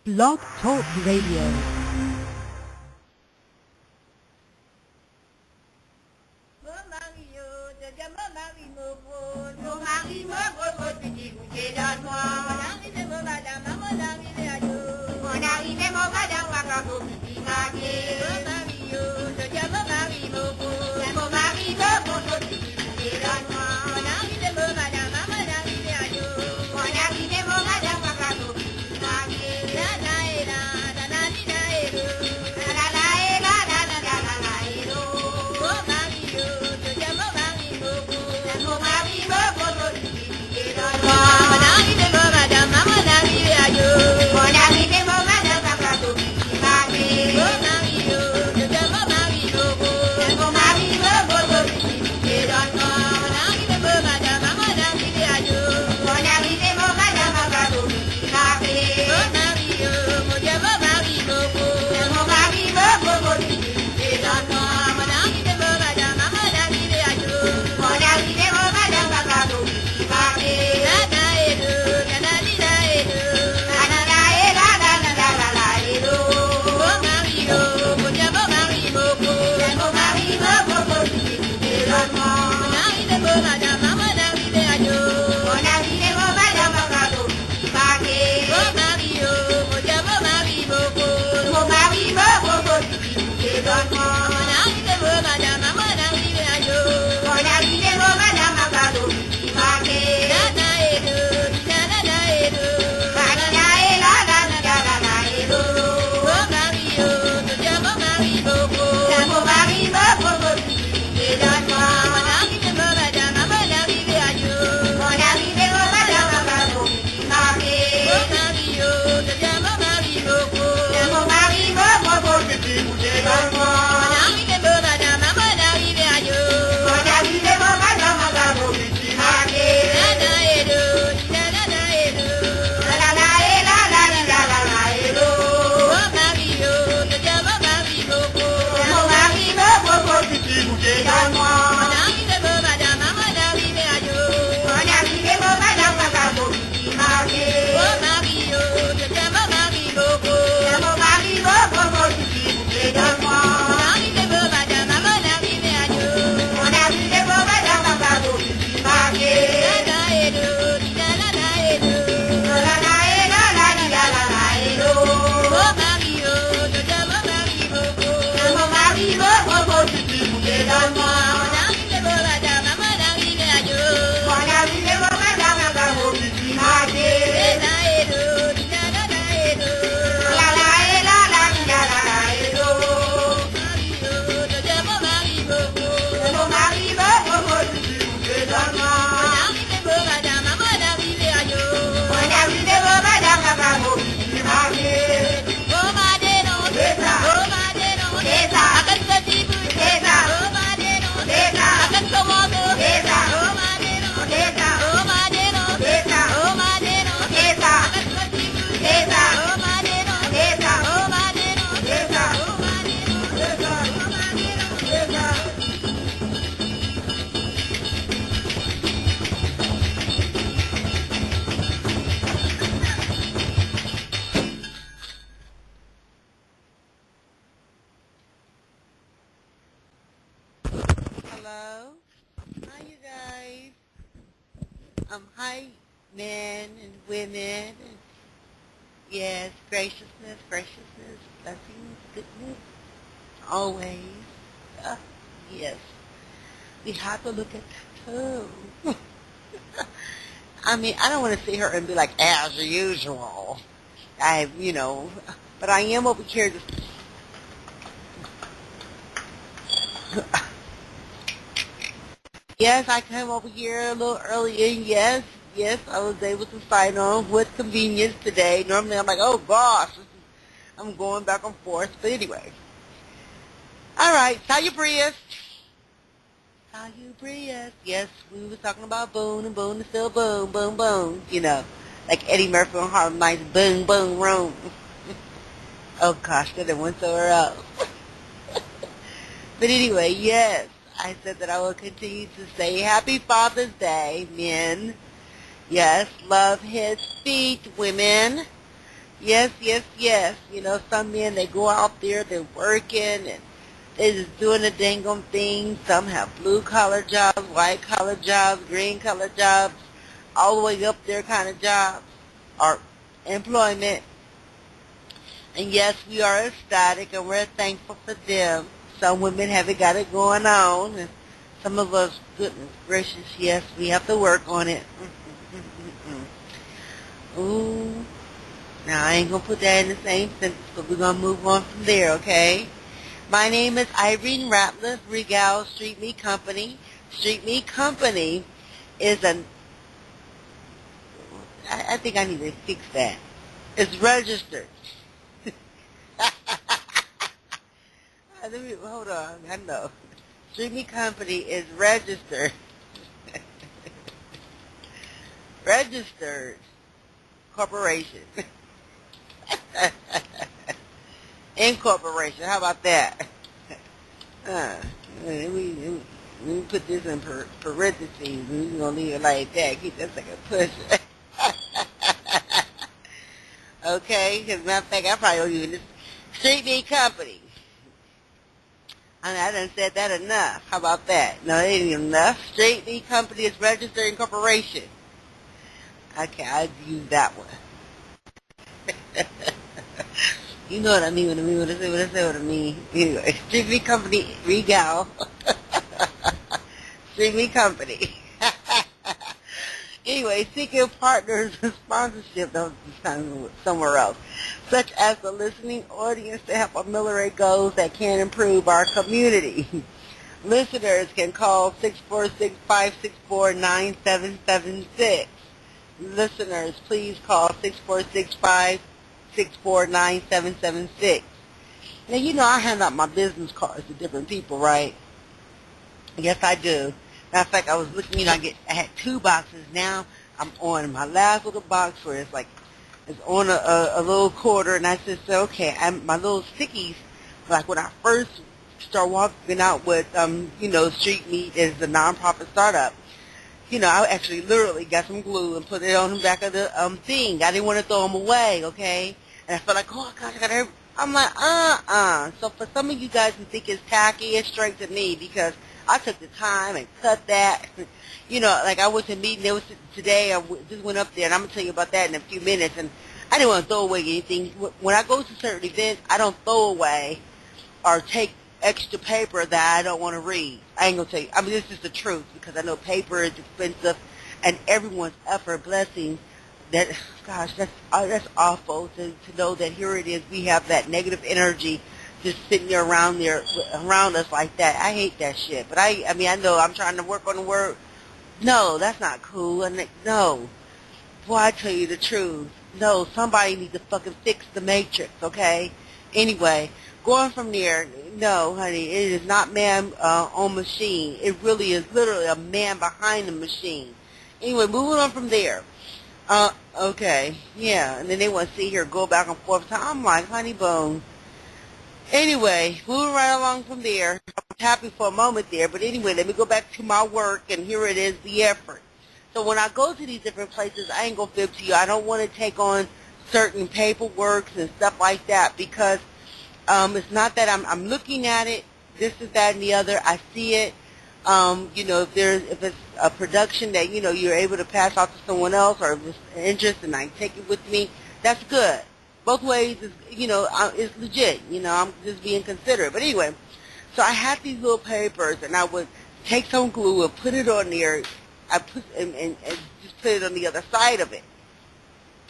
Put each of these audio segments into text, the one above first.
Blog Talk Radio. Hi, men and women. Yes, graciousness, blessings, goodness, always. Uh, yes, we have to look at that too. I mean, I don't want to sit here and be like, as usual. But I am over here to... Yes, I came over here a little early, and yes, I was able to sign on with convenience today. Normally I'm like, oh gosh, I'm going back and forth. But anyway. All right, Salubrious. Yes, we were talking about boom and boom and still boom, boom, boom. Like Eddie Murphy on Harlem Nights, boom, boom, room. Oh gosh, that went somewhere else. But anyway, yes. I said that I will continue to say Happy Father's Day, men. Yes, love his feet, women. Yes, yes, yes. You know, some men, they go out there, they're working, and they're just doing the dang on thing. Some have blue collar jobs, white collar jobs, green collar jobs, all the way up there kind of jobs or employment. And yes, we are ecstatic and we're thankful for them. Some women haven't got it going on, and some of us, goodness gracious, yes, we have to work on it. Ooh. Now, I ain't going to put that in the same sentence, but we're going to move on from there, okay? My name is Irene Ratliff, Regal Street Meat Company. Street Meat Company is I think I need to fix that. It's registered. Hold on, I know. Street Meat Company is registered. Registered corporation. Incorporation, how about that? Uh, we put this in parentheses. We're going to leave it like that. Keep that second push. Okay? Because matter of fact, I probably don't even this. Street Meat Company. I done said that enough. How about that? No, it ain't enough. Street Meat Company is registered incorporation. Okay, I'll use that one. You know what I mean when I mean what I say what I mean. Anyway, Street Meat Company, Regal. Street Meat Company. Anyway, seeking partners and sponsorship, that was somewhere else, such as the listening audience to help ameliorate goals that can improve our community. Listeners can call 646-564-9776. Listeners, please call 646-564-9776. Now, you know I hand out my business cards to different people, right? Yes, I do. Matter of fact, I was looking, I had two boxes. Now I'm on my last little box where it's on a little quarter, and I just said, okay, my little stickies, like when I first start walking out with, Street Meat is the nonprofit startup. I actually literally got some glue and put it on the back of the thing. I didn't want to throw them away, okay? And I felt like, oh gosh, I gotta. I'm like, So for some of you guys who think it's tacky, it's straight to me because I took the time and cut that. Like I was in a meeting there was today. Just went up there, and I'm gonna tell you about that in a few minutes. And I didn't want to throw away anything. When I go to certain events, I don't throw away or take extra paper that I don't want to read. I ain't gonna tell you. I mean, this is the truth because I know paper is expensive, and everyone's effort, blessings. That, gosh, that's awful to know that here it is. We have that negative energy just sitting there around us like that. I hate that shit. But I mean, I know I'm trying to work on the word. No, that's not cool. And no, boy, I tell you the truth. No, somebody needs to fucking fix the matrix, okay? Anyway, going from there, no, honey, it is not man on machine. It really is literally a man behind the machine. Anyway, moving on from there. Okay, yeah, and then they want to see her go back and forth. So I'm like, honey bone. Anyway, moving right along from there. I'm happy for a moment there, but anyway, let me go back to my work, and here it is, the effort. So when I go to these different places, I ain't gonna fib to you. I don't want to take on certain paperwork and stuff like that because it's not that I'm looking at it. This is that and the other. I see it. If it's a production that you're able to pass off to someone else, or if it's an interest and I take it with me, that's good. Both ways is it's legit. I'm just being considerate. But anyway, so I had these little papers, and I would take some glue and put it on there. I put and just put it on the other side of it.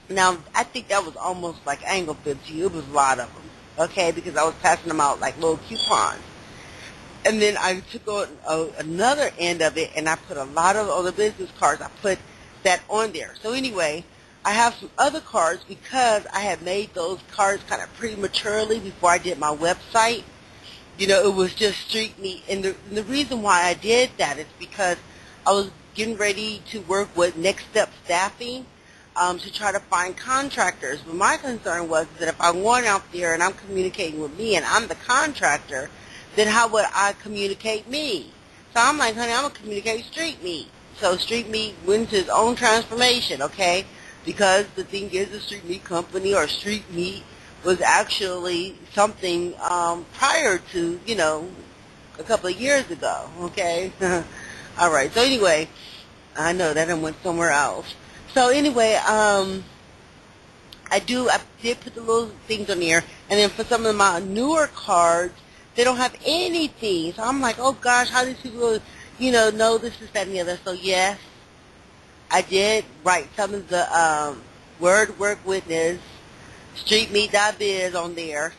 Now I think that was almost like angle fib to you. It was a lot of them, okay, because I was passing them out like little coupons. And then I took on another end of it, and I put a lot of other business cards. I put that on there. So anyway, I have some other cards because I had made those cards kind of prematurely before I did my website. It was just Street Meat. And the reason why I did that is because I was getting ready to work with Next Step Staffing to try to find contractors. But my concern was that if I'm going out there and I'm communicating with me and I'm the contractor, then how would I communicate me? So I'm like, honey, I'm going to communicate Street Meat. So Street Meat went to his own transformation, okay? because the thing is, the Street Meat Company or Street Meat was actually something prior to, a couple of years ago, okay? All right, so anyway, I know that I went somewhere else. So anyway, I did put the little things on there, and then for some of my newer cards, they don't have anything. So I'm like, oh gosh, how do these people, know this, that, and the other? So yes, I did write some of the word work witness, streetmeat.biz on there,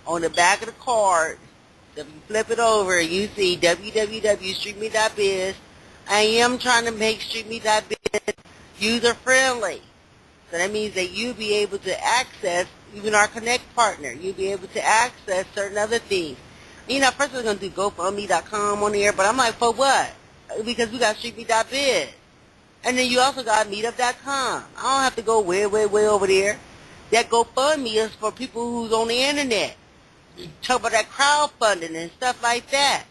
on the back of the card. So if you flip it over, you see www.streetmeat.biz. I am trying to make streetmeat.biz user friendly. So that means that you'll be able to access, even our Connect partner, you'll be able to access certain other things. First we're going to do GoFundMe.com on there, but I'm like, for what? Because we got StreetMeat.biz. And then you also got Meetup.com. I don't have to go way over there. That GoFundMe is for people who's on the internet. Talk about that crowdfunding and stuff like that.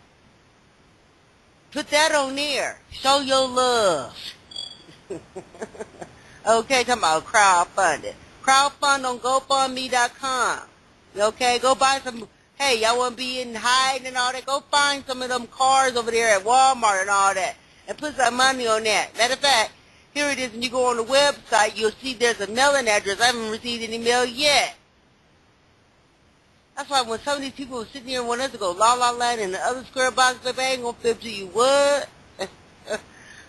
Put that on there. Show your love. Okay, talking about crowdfunding. Crowdfund on GoFundMe.com. Okay, go buy some. Hey, y'all want to be in hiding and all that? Go find some of them cars over there at Walmart and all that, and put some money on that. Matter of fact, here it is. When you go on the website, you'll see there's a mailing address. I haven't received any mail yet. That's why when some of these people were sitting here and wanted us to go La La Land and the other square box, baby, I ain't gonna flip to you. What?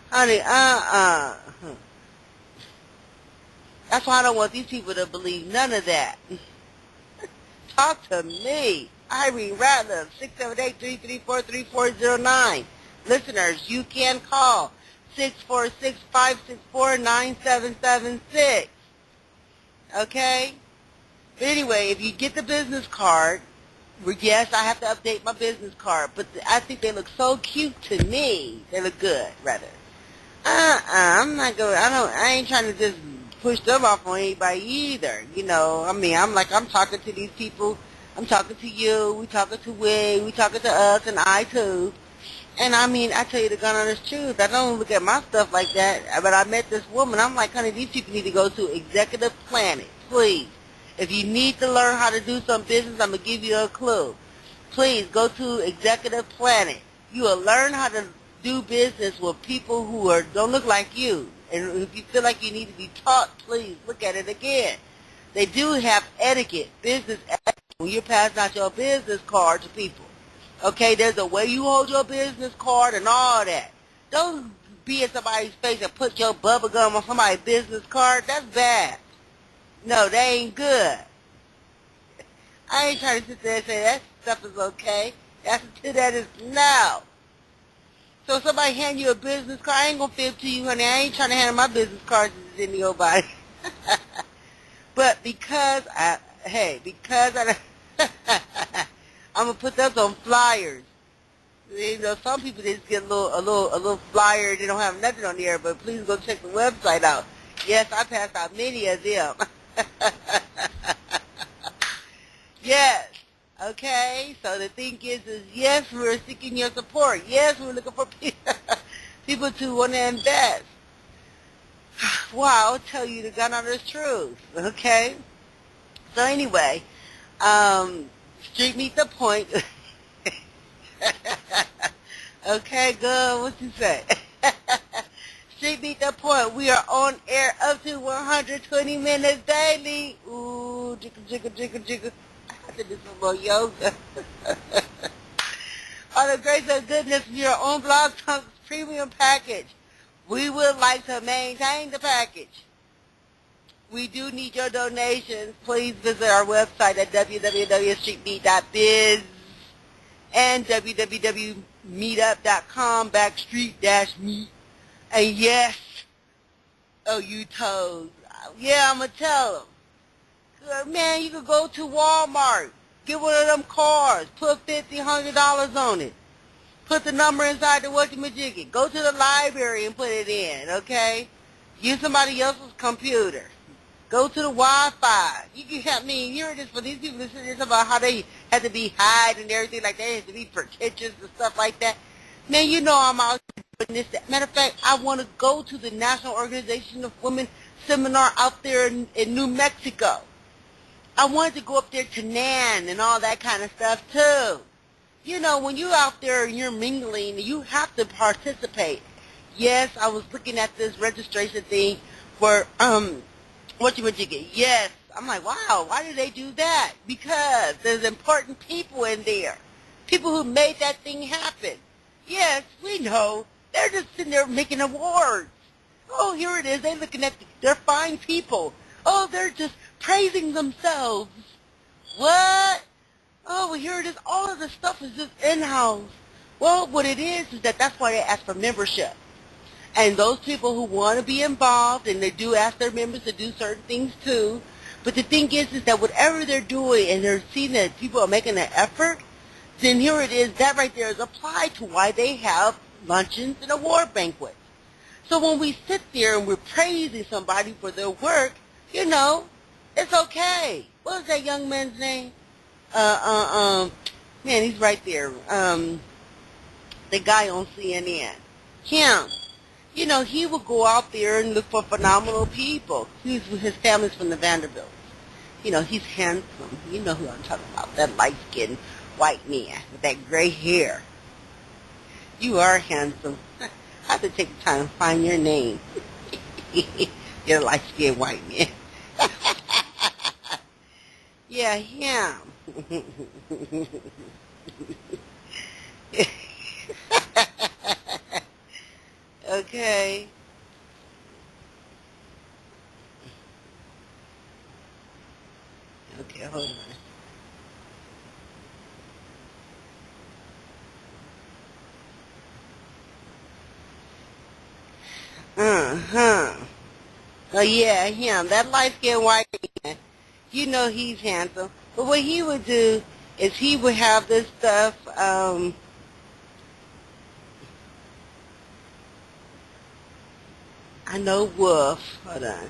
Honey, That's why I don't want these people to believe none of that. Talk to me. Irene Ratliff, 678-334-3409. Listeners, you can call 646-564-9776. Okay? But anyway, if you get the business card, yes, I have to update my business card, but I think they look so cute to me. They look good, rather. I'm not going, I ain't trying to just push them off on anybody either. I'm talking to these people. I'm talking to you. We talking to we talking to us, and I too. And I tell you the gun honest truth. I don't look at my stuff like that. But I met this woman. I'm like, honey, these people need to go to Executive Planet, please. If you need to learn how to do some business, I'm gonna give you a clue. Please go to Executive Planet. You will learn how to do business with people who don't look like you. And if you feel like you need to be taught, please look at it again. They do have etiquette, business etiquette, when you're passing out your business card to people. Okay, there's a way you hold your business card and all that. Don't be in somebody's face and put your bubble gum on somebody's business card. That's bad. No, that ain't good. I ain't trying to sit there and say that stuff is okay. That's until that is now. So if somebody hand you a business card, I ain't gonna flip to you, honey. I ain't trying to hand my business cards to nobody. But because I'm gonna put those on flyers. Some people just get a little flyer. They don't have nothing on there. But please go check the website out. Yes, I passed out many of them. Yes. Okay, so the thing is yes, we're seeking your support. Yes, we're looking for people to want to invest. Wow, I'll tell you the gun honest truth. Okay? So anyway, Street Meet the Point. Okay, good. What you say? Street Meet the Point. We are on air up to 120 minutes daily. Ooh, jiggle, jiggle, jiggle. I have to do some more yoga. On the grace of goodness, your own Blog Talk premium package. We would like to maintain the package. We do need your donations. Please visit our website at www.streetmeat.biz and www.meetup.com/street-meat. And yes, oh, you toes. Yeah, I'm going to tell them. Man, you could go to Walmart, get one of them cars, put $50, $100 on it. Put the number inside the whatchamajiggy. Go to the library and put it in, okay? Use somebody else's computer. Go to the Wi-Fi. You can help me. Hear this for these people that say this about how they have to be hide and everything like that. They have to be pretentious and stuff like that. Man, I'm out this. Matter of fact, I want to go to the National Organization of Women seminar out there in New Mexico. I wanted to go up there to NAN and all that kind of stuff too. You know, when you're out there and you're mingling, you have to participate. Yes, I was looking at this registration thing for whatchamajiggy. Yes, I'm like, wow, why did they do that? Because there's important people in there, people who made that thing happen. Yes, we know. They're just sitting there making awards. Oh, here it is. They're looking at, they're fine people. Oh, they're just praising themselves. What? Oh, well, here it is. All of the stuff is just in-house. Well, what it is that that's why they ask for membership. And those people who want to be involved, and they do ask their members to do certain things too. But the thing is that whatever they're doing and they're seeing that people are making an effort, then here it is. That right there is applied to why they have luncheons and award banquets. So when we sit there and we're praising somebody for their work, you know, it's okay. What was that young man's name? Man, he's right there. The guy on CNN. Him. You know, he would go out there and look for phenomenal people. His family's from the Vanderbilts. You know, he's handsome. You know who I'm talking about. That light-skinned white man with that gray hair. You are handsome. I have to take the time to find your name. You're a light-skinned white man. Yeah, him. Okay. Okay, hold on. Uh-huh. Oh, yeah, him. That light-skinned white man. You know he's handsome. But what he would do is he would have this stuff, I know Wolf. Hold on.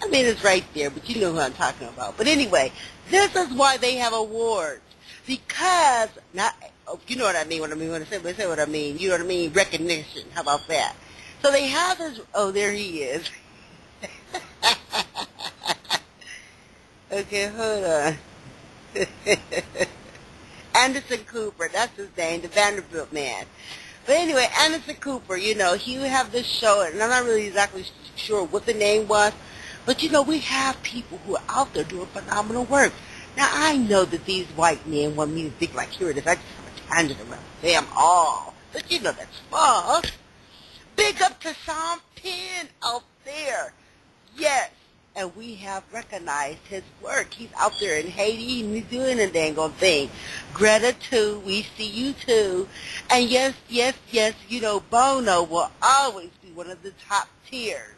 I mean, it's right there, but you know who I'm talking about. But anyway, this is why they have awards. Because, not, oh, you know what I mean when I say what I mean. You know what I mean? Recognition. How about that? So they have this, oh, there he is. Okay, hold on. Anderson Cooper, that's his name, the Vanderbilt man. But anyway, Anderson Cooper, you know, he would have this show, and I'm not really exactly sure what the name was, but you know, we have people who are out there doing phenomenal work. Now, I know that these white men want me to think like, here it is, I just have a tangent around them all. But you know that's false. Big up to Sean Penn out there. Yes. And we have recognized his work. He's out there in Haiti and he's doing a dang old thing. Greta too, we see you too. And yes, you know, Bono will always be one of the top tiers.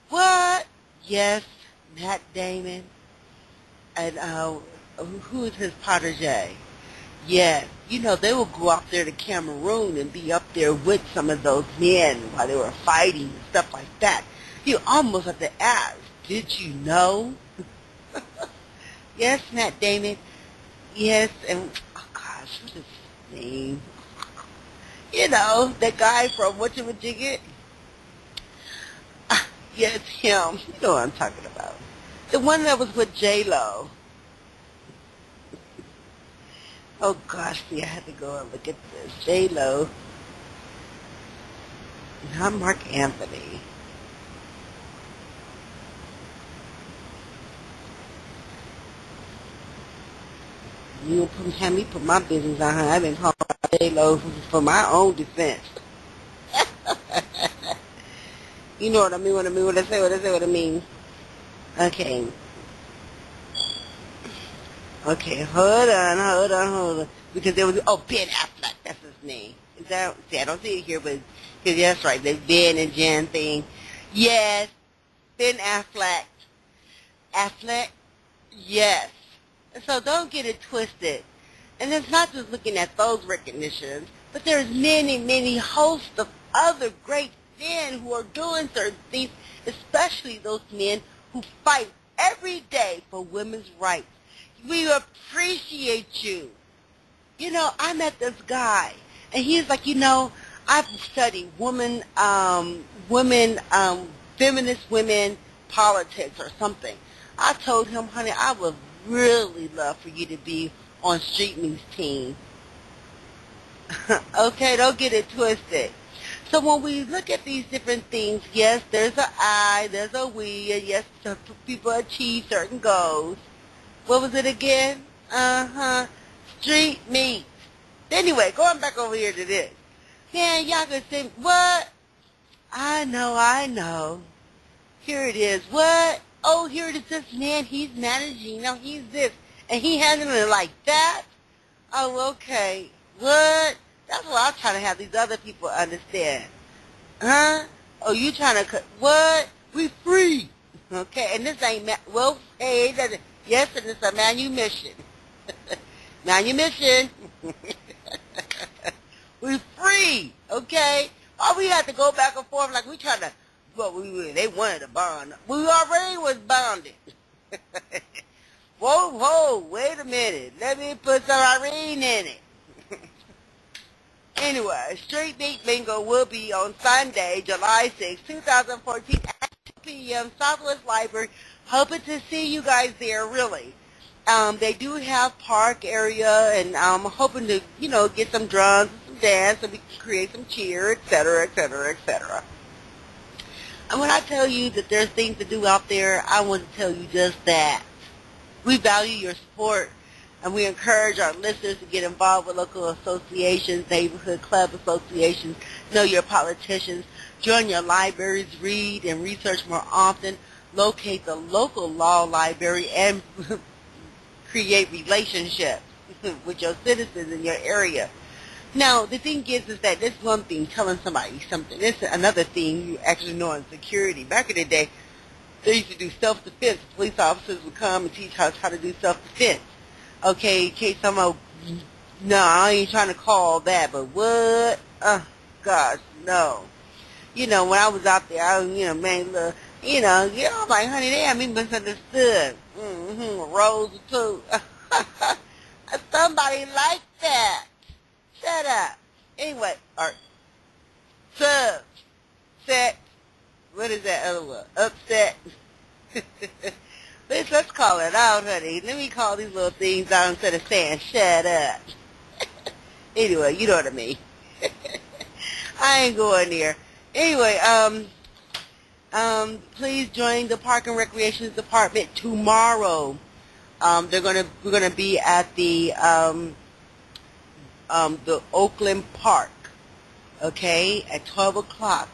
What? Yes, Matt Damon. And who is his protege? Yes, you know, they will go out there to Cameroon and be up there with some of those men while they were fighting and stuff like that. You almost have to ask, did you know? Yes, Matt Damon. Yes, and, oh gosh, what's his name? You know, that guy from Whatchamajigget? Yes, him. You know what I'm talking about. The one that was with J-Lo. Oh gosh, see, I had to go and look at this. J-Lo. Not Mark Anthony. You have me put my business on her. I've been calling J-Lo for my own defense. You know what I mean, what I say, what I mean. Okay. Okay, hold on. Because there was, oh, Ben Affleck, that's his name. Is that, see, I don't see it here, but, cause yeah, that's right, the Ben and Jen thing. Yes, Ben Affleck. Affleck? Yes. So don't get it twisted. And it's not just looking at those recognitions, but there's many hosts of other great men who are doing certain things, especially those men who fight every day for women's rights. We appreciate you. You know, I met this guy, and he's like, you know, I've studied feminist women politics or something. I told him, honey, I would really love for you to be on Street Me's team. Okay, don't get it twisted. So when we look at these different things, yes, there's a I, there's a we, and yes, people achieve certain goals. What was it again? Uh-huh. Street meat. Anyway, going back over here to this. Man, y'all can say, what? I know. Here it is. What? Oh, here it is. This man, he's managing. No, he's this. And he handling it like that? Oh, okay. What? That's what I'm trying to have these other people understand. Huh? Oh, you trying to, what? We free. Okay, and this ain't, well, hey, yes, and it's a manumission. Manumission. We free, okay? Why we have to go back and forth like we trying to, well, they wanted to bond. We already was bonded. Whoa, wait a minute. Let me put some Irene in it. Anyway, Street Meat Bingo will be on Sunday, July 6, 2014 at 2 p.m. Southwest Library. Hoping to see you guys there, really. They do have park area, and I'm hoping to, get some drums and some dance, so we can create some cheer, etc., etc., etc. And when I tell you that there's things to do out there, I want to tell you just that. We value your support, and we encourage our listeners to get involved with local associations, neighborhood club associations, know your politicians, join your libraries, read and research more often, locate the local law library, and create relationships with your citizens in your area. Now, the thing is that this one thing, telling somebody something. This is another thing you actually know in security. Back in the day, they used to do self-defense. Police officers would come and teach us how to do self-defense. Okay, in case someone, no, I ain't trying to call that, but what? Gosh, no. When I was out there, I man, look, I'm like, honey, they have me misunderstood. Rose too. Somebody like that. Shut up. Anyway, or set. What is that other one? Upset. Let's call it out, honey. Let me call these little things out instead of saying shut up. Anyway, you know what I mean. I ain't going there. Anyway, please join the Park and Recreation Department tomorrow. We're gonna be at the Oakland Park, okay, at 12 o'clock.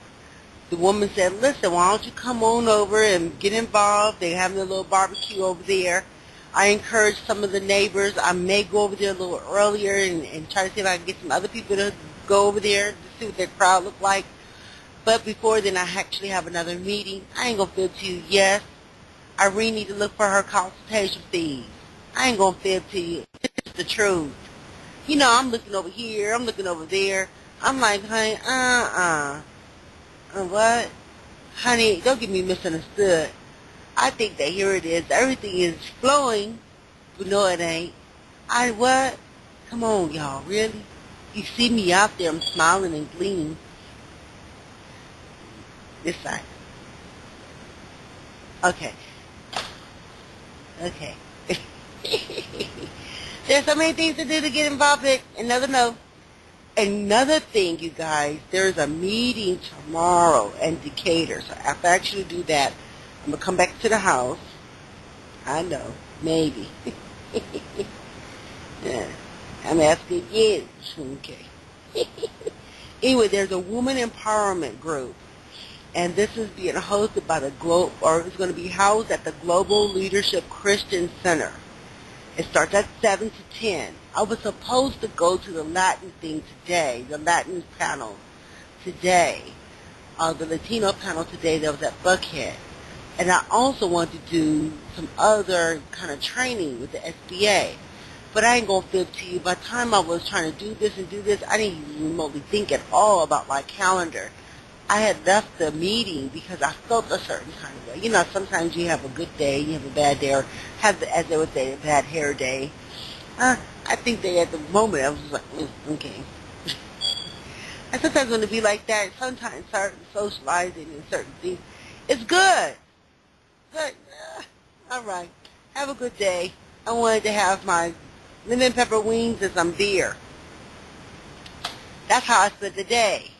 The woman said, listen, why don't you come on over and get involved? They're having a little barbecue over there. I encourage some of the neighbors. I may go over there a little earlier and try to see if I can get some other people to go over there to see what their crowd look like. But before then, I actually have another meeting. I ain't going to fib to you. Yes, I really need to look for her consultation fees. I ain't going to fib to you. It's the truth. I'm looking over here. I'm looking over there. I'm like, honey, what? Honey, don't get me misunderstood. I think that here it is. Everything is flowing, but no, it ain't. What? Come on, y'all. Really? You see me out there. I'm smiling and gleaming. This side. Okay. There's so many things to do to get involved in. Another thing, you guys, there's a meeting tomorrow in Decatur. So after I actually do that, I'm going to come back to the house. I know, maybe. Yeah, I'm asking you. Okay. Anyway, there's a woman empowerment group. And this is being hosted by it's going to be housed at the Global Leadership Christian Center. It starts at 7 to 10. I was supposed to go to the Latin thing today, the Latin panel today, the Latino panel today that was at Buckhead. And I also want to do some other kind of training with the SBA. But I ain't going to fib to you. By the time I was trying to do this, I didn't even remotely think at all about my calendar. I had left the meeting because I felt a certain kind of way. Sometimes you have a good day, you have a bad day, or have, as they would say, a bad hair day. I think that at the moment I was just like, okay. And sometimes when it be like that, sometimes certain socializing and certain things, it's good. But, all right. Have a good day. I wanted to have my lemon pepper wings and some beer. That's how I spent the day.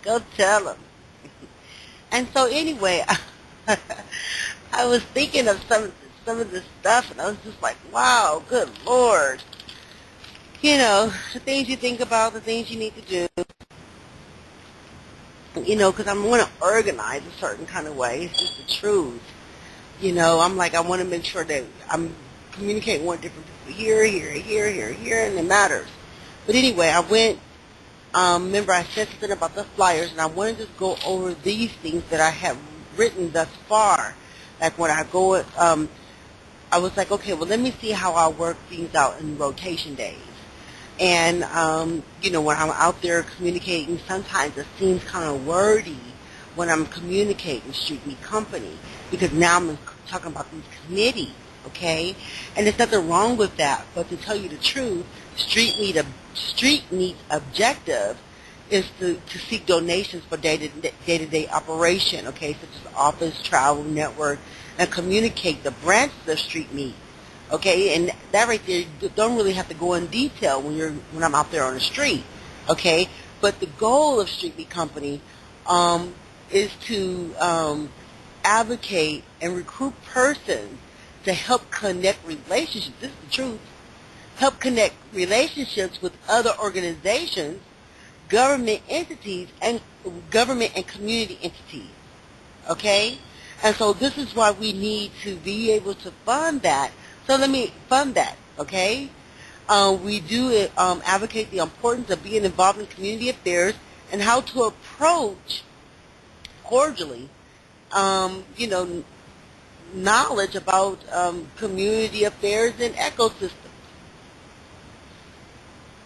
Go tell them. And so anyway, I was thinking of some of this stuff, and I was just like, wow, good Lord. You know, the things you think about, the things you need to do. You know, because I'm going to organize a certain kind of way. It's just the truth. You know, I'm like, I want to make sure that I'm communicating with different people here, and it matters. But anyway, I went, remember I said something about the flyers, and I wanted to go over these things that I have written thus far. Like when I go, I was like, okay, well, let me see how I work things out in rotation days. And, you know, when I'm out there communicating, sometimes it seems kind of wordy when I'm communicating Street Meet Company, because now I'm talking about these committees, okay? And there's nothing wrong with that, but to tell you the truth, Street Meet's objective is to seek donations for day-to-day operation, okay, such as office, travel, network, and communicate the branches of Street Meet. Okay, and that right there, you don't really have to go in detail when I'm out there on the street. Okay, but the goal of Street Meet Company is to advocate and recruit persons to help connect relationships. This is the truth. Help connect relationships with other organizations, government entities, and government and community entities. Okay, and so this is why we need to be able to fund that. So let me fund that, okay? We do advocate the importance of being involved in community affairs and how to approach cordially, you know, knowledge about community affairs and ecosystems.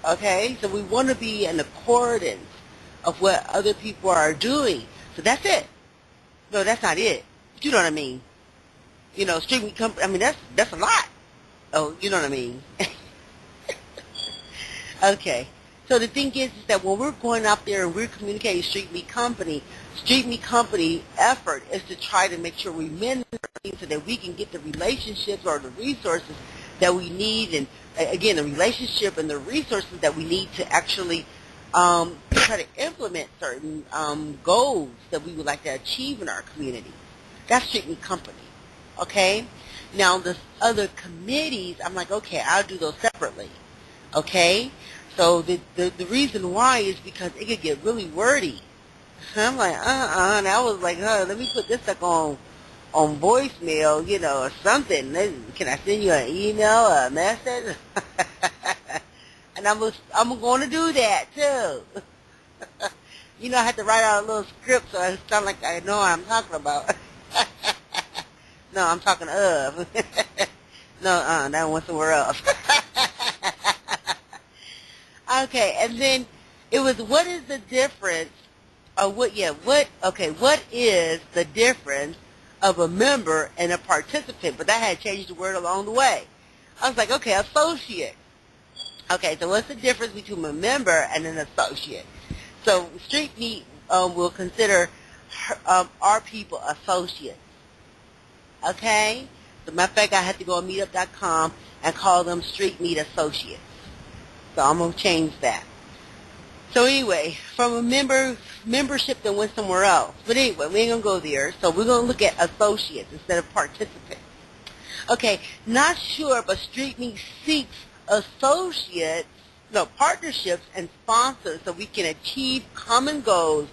Okay, so we want to be in accordance of what other people are doing. So that's it. No, that's not it. But you know what I mean. You know, Street Meet Company, I mean, that's a lot. Oh, you know what I mean. Okay. So the thing is that when we're going out there and we're communicating Street Meet Company effort is to try to make sure we mentor so that we can get the relationships or the resources that we need, and again, the relationship and the resources that we need to actually try to implement certain goals that we would like to achieve in our community. That's Street Meet Company. Okay? Now, the other committees, I'm like, okay, I'll do those separately. Okay? So the reason why is because it could get really wordy. I'm like, and I was like, let me put this stuff on voicemail, you know, or something. Can I send you an email or a message? And I'm going to do that, too. You know, I had to write out a little script so it sounds like I know what I'm talking about. No, I'm talking of. No, that went somewhere else. Okay, and then it was, what is the difference, what is the difference of a member and a participant? But that had changed the word along the way. I was like, okay, associate. Okay, so what's the difference between a member and an associate? So Street Meet will consider our people associates. Okay? So matter of fact, I had to go on meetup.com and call them Street Meet Associates. So I'm going to change that. So anyway, from a membership that went somewhere else. But anyway, we ain't going to go there. So we're going to look at associates instead of participants. Okay, not sure, but Street Meet seeks partnerships and sponsors so we can achieve common goals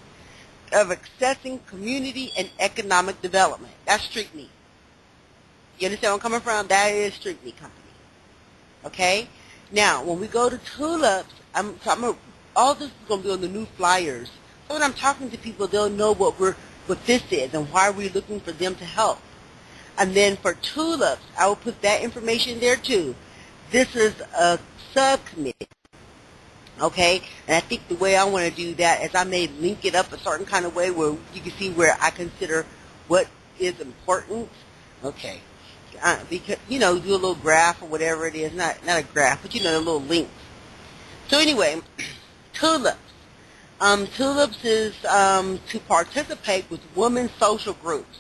of accessing community and economic development. That's Street Meet. You understand where I'm coming from? That is Street Meet Company. Okay? Now, when we go to Tulips, all this is going to be on the new flyers. So when I'm talking to people, they'll know what this is and why we're looking for them to help. And then for Tulips, I will put that information there too. This is a subcommittee. Okay? And I think the way I want to do that is I may link it up a certain kind of way where you can see where I consider what is important. Okay. Because, you know, do a little graph or whatever it is. Not a graph, but, you know, a little link. So anyway, tulips. Tulips is to participate with women's social groups.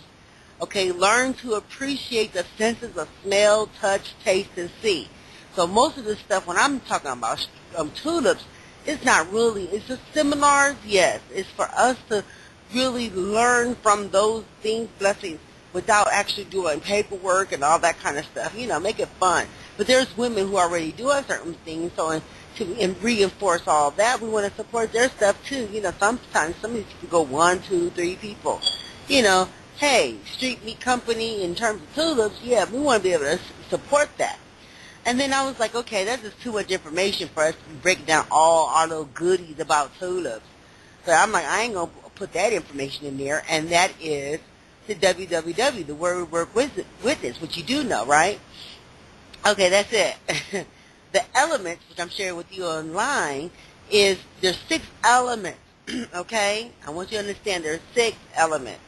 Okay, learn to appreciate the senses of smell, touch, taste, and see. So most of this stuff, when I'm talking about tulips, it's not really, it's just seminars, yes. It's for us to really learn from those things, blessings, without actually doing paperwork and all that kind of stuff. Make it fun. But there's women who already do certain things, so to reinforce all that, we want to support their stuff too. Sometimes some of these people go 1, 2, 3 people. Hey, Street Meat Company, in terms of tulips, yeah, we want to be able to support that. And then I was like, okay, that's just too much information for us to break down all our little goodies about tulips. So I'm like, I ain't going to put that information in there, and that is the www, the Word Work Witness, which you do know, right? Okay, that's it. The elements, which I'm sharing with you online, is there's 6 elements, okay? I want you to understand there's 6 elements.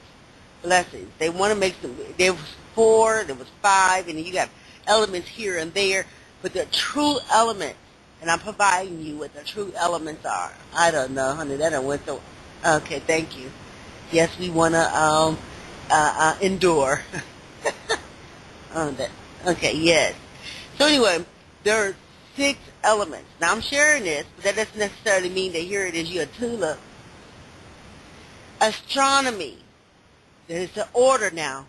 Blessings. They want to make some, there was 4, there was 5, and then you got elements here and there, but the true elements, and I'm providing you what the true elements are. I don't know, honey, that done went so, okay, thank you. Yes, we want to endure. Okay, yes. So anyway, there are 6 elements. Now I'm sharing this, but that doesn't necessarily mean that here it is, you're a tulip. Astronomy. There's an order now.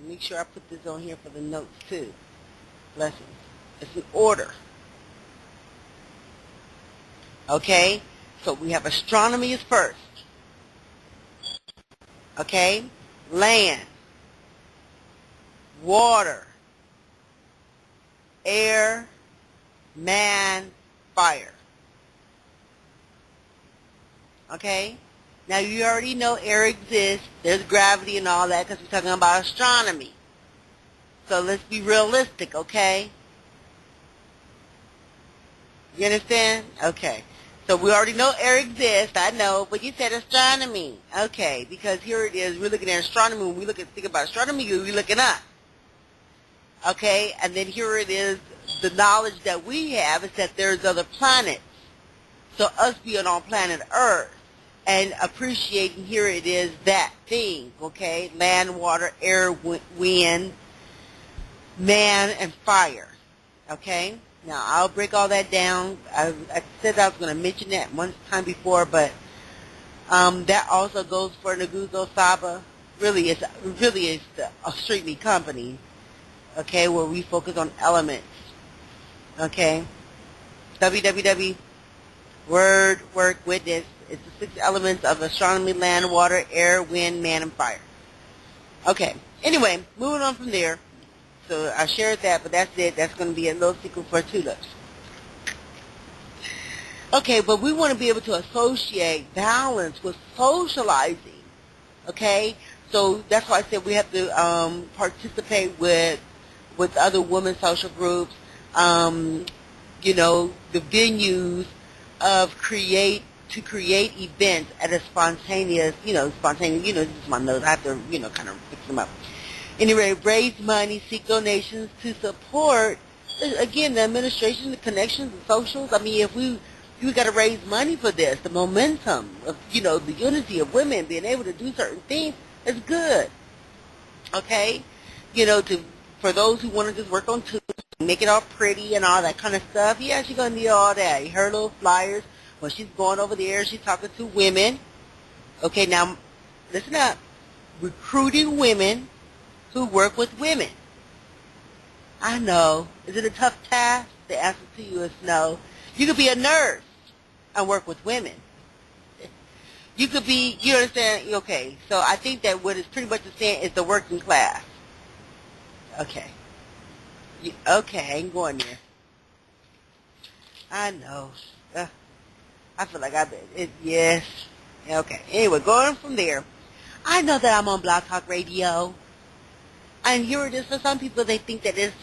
Make sure I put this on here for the notes too. Blessings. It's an order. Okay? So we have astronomy is first. Okay? Land. Water. Air. Man. Fire. Okay? Now, you already know air exists. There's gravity and all that because we're talking about astronomy. So let's be realistic, okay? You understand? Okay. So we already know air exists. I know. But you said astronomy. Okay. Because here it is. We're looking at astronomy. When we think about astronomy, we're looking up. Okay? And then here it is. The knowledge that we have is that there's other planets. So us being on planet Earth, and appreciating, here it is, that thing, okay? Land, water, air, wind, man, and fire, okay? Now, I'll break all that down. I said I was going to mention that one time before, but that also goes for Naguzo Saba. Really, it's the Street Meat Company, okay, where we focus on elements, okay? www. Word, Work, Witness. It's the 6 elements of astronomy, land, water, air, wind, man, and fire. Okay. Anyway, moving on from there. So I shared that, but that's it. That's going to be a little secret for tulips. Okay, but we want to be able to associate balance with socializing. Okay? So that's why I said we have to participate with other women's social groups, the venues of create events at a spontaneous, this is my notes, I have to, kind of fix them up. Anyway, raise money, seek donations to support, again, the administration, the connections, the socials. I mean, if we got to raise money for this, the momentum of, the unity of women being able to do certain things is good. Okay? For those who want to just work on tools, make it all pretty and all that kind of stuff, yeah, she's going to need all that. Her little flyers, when she's going over there, she's talking to women. Okay, now, listen up. Recruiting women who work with women. I know. Is it a tough task? The answer to you is no. You could be a nurse and work with women. You could be, you understand? Okay, so I think that what it's pretty much saying is the working class. Okay. Okay, I ain't going there. I know. I feel like I've been, yes. Okay. Anyway, going from there. I know that I'm on Blog Talk Radio. And here it is. For some people, they think that it's,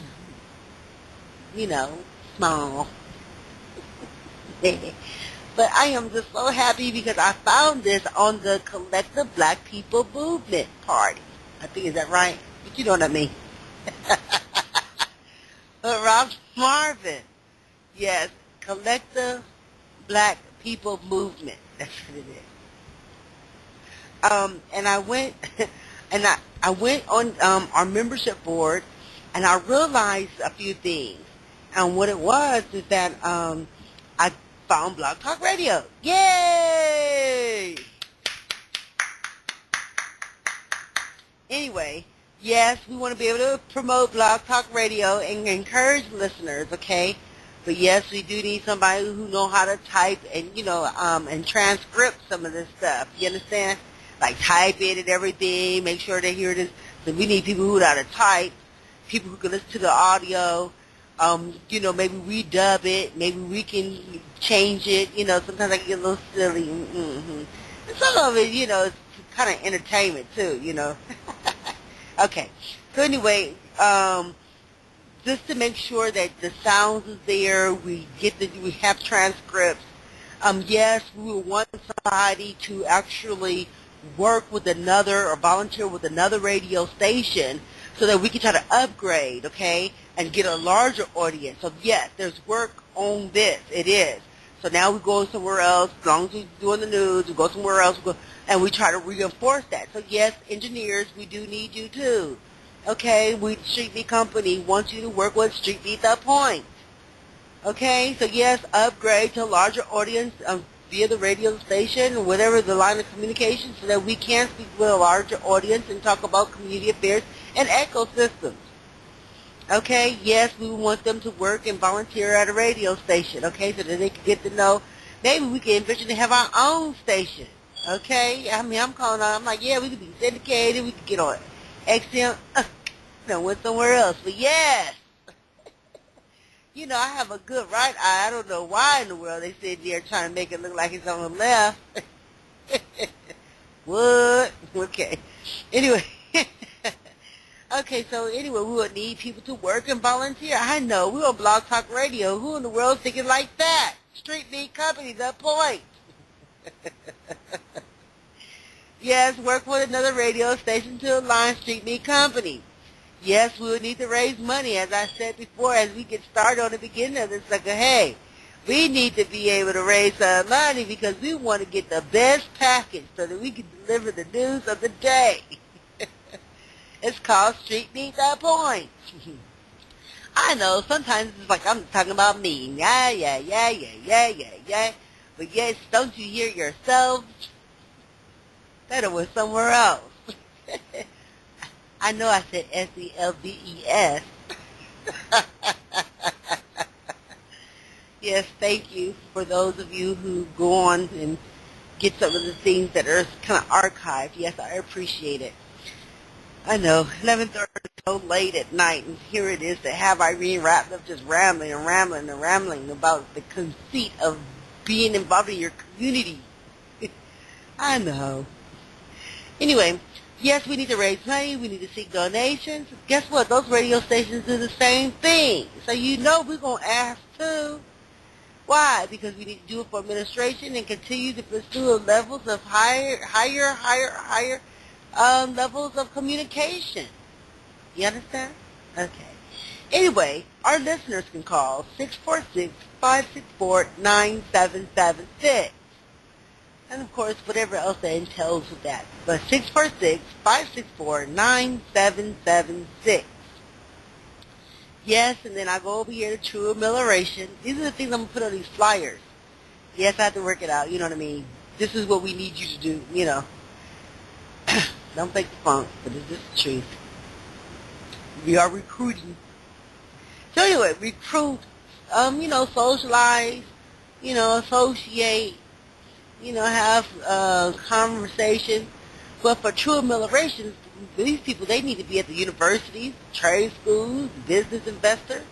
small. But I am just so happy because I found this on the Collective Black People Movement Party. I think, is that right? But you know what I mean. Rob Marvin. Yes. Collective Black People Movement. That's what it is. And I went, and I went on our membership board, and I realized a few things. And what it was is that I found Blog Talk Radio. Yay! Anyway, yes, we want to be able to promote Blog Talk Radio and encourage listeners, okay? But yes, we do need somebody who know how to type and, and transcript some of this stuff. You understand? Like type it and everything, make sure they hear this. So we need people who know how to type, people who can listen to the audio, maybe redub it, maybe we can change it. Sometimes I get a little silly. And some of it, it's kind of entertainment too, Okay. So anyway, just to make sure that the sounds is there, we have transcripts. Yes, we would want somebody to actually work with another or volunteer with another radio station so that we can try to upgrade, okay, and get a larger audience. So yes, there's work on this. It is. So now we go somewhere else. As long as we're doing the news, we go somewhere else, and we try to reinforce that. So yes, engineers, we do need you too. Okay, Street Beat Company wants you to work with Street Beat The Point. Okay, so yes, upgrade to a larger audience via the radio station or whatever the line of communication so that we can speak with a larger audience and talk about community affairs and ecosystems. Okay, yes, we want them to work and volunteer at a radio station, okay, so that they can get to know. Maybe we can eventually have our own station, okay? I mean, I'm like, yeah, we could be syndicated, we could get on XM, went somewhere else, but yes. I have a good right eye. I don't know why in the world they sit there trying to make it look like it's on the left. What? Okay. Anyway. Okay, so anyway, we would need people to work and volunteer. I know, we're on Blog Talk Radio. Who in the world is thinking like that? Street Beat Company, The Point. Yes, work with another radio station to align Street Beat Company. Yes, we would need to raise money, as I said before, as we get started on the beginning of this. Like, hey, we need to be able to raise some money because we want to get the best package so that we can deliver the news of the day. It's called Street Beat The Point. I know, sometimes it's like I'm talking about me. Yeah. But yes, don't you hear yourself? That was somewhere else. I know I said S-E-L-V-E-S. Yes, thank you for those of you who go on and get some of the things that are kind of archived. Yes, I appreciate it. I know, 11:30 is so late at night, and here it is to have Irene Ratliff just rambling about the conceit of being involved in your community. I know. Anyway, yes, we need to raise money. We need to seek donations. Guess what? Those radio stations do the same thing. So we're going to ask too. Why? Because we need to do it for administration and continue to pursue levels of higher levels of communication. You understand? Okay. Anyway, our listeners can call 646-564-9776. And, of course, whatever else that entails with that. But 646-564-9776. Yes, and then I go over here to True Amelioration. These are the things I'm going to put on these flyers. Yes, I have to work it out. You know what I mean? This is what we need you to do, Don't fake the funk, but it's just the truth. We are recruiting. So anyway, recruit, socialize, associate, have conversation. But for true amelioration, these people, they need to be at the universities, trade schools, business investors.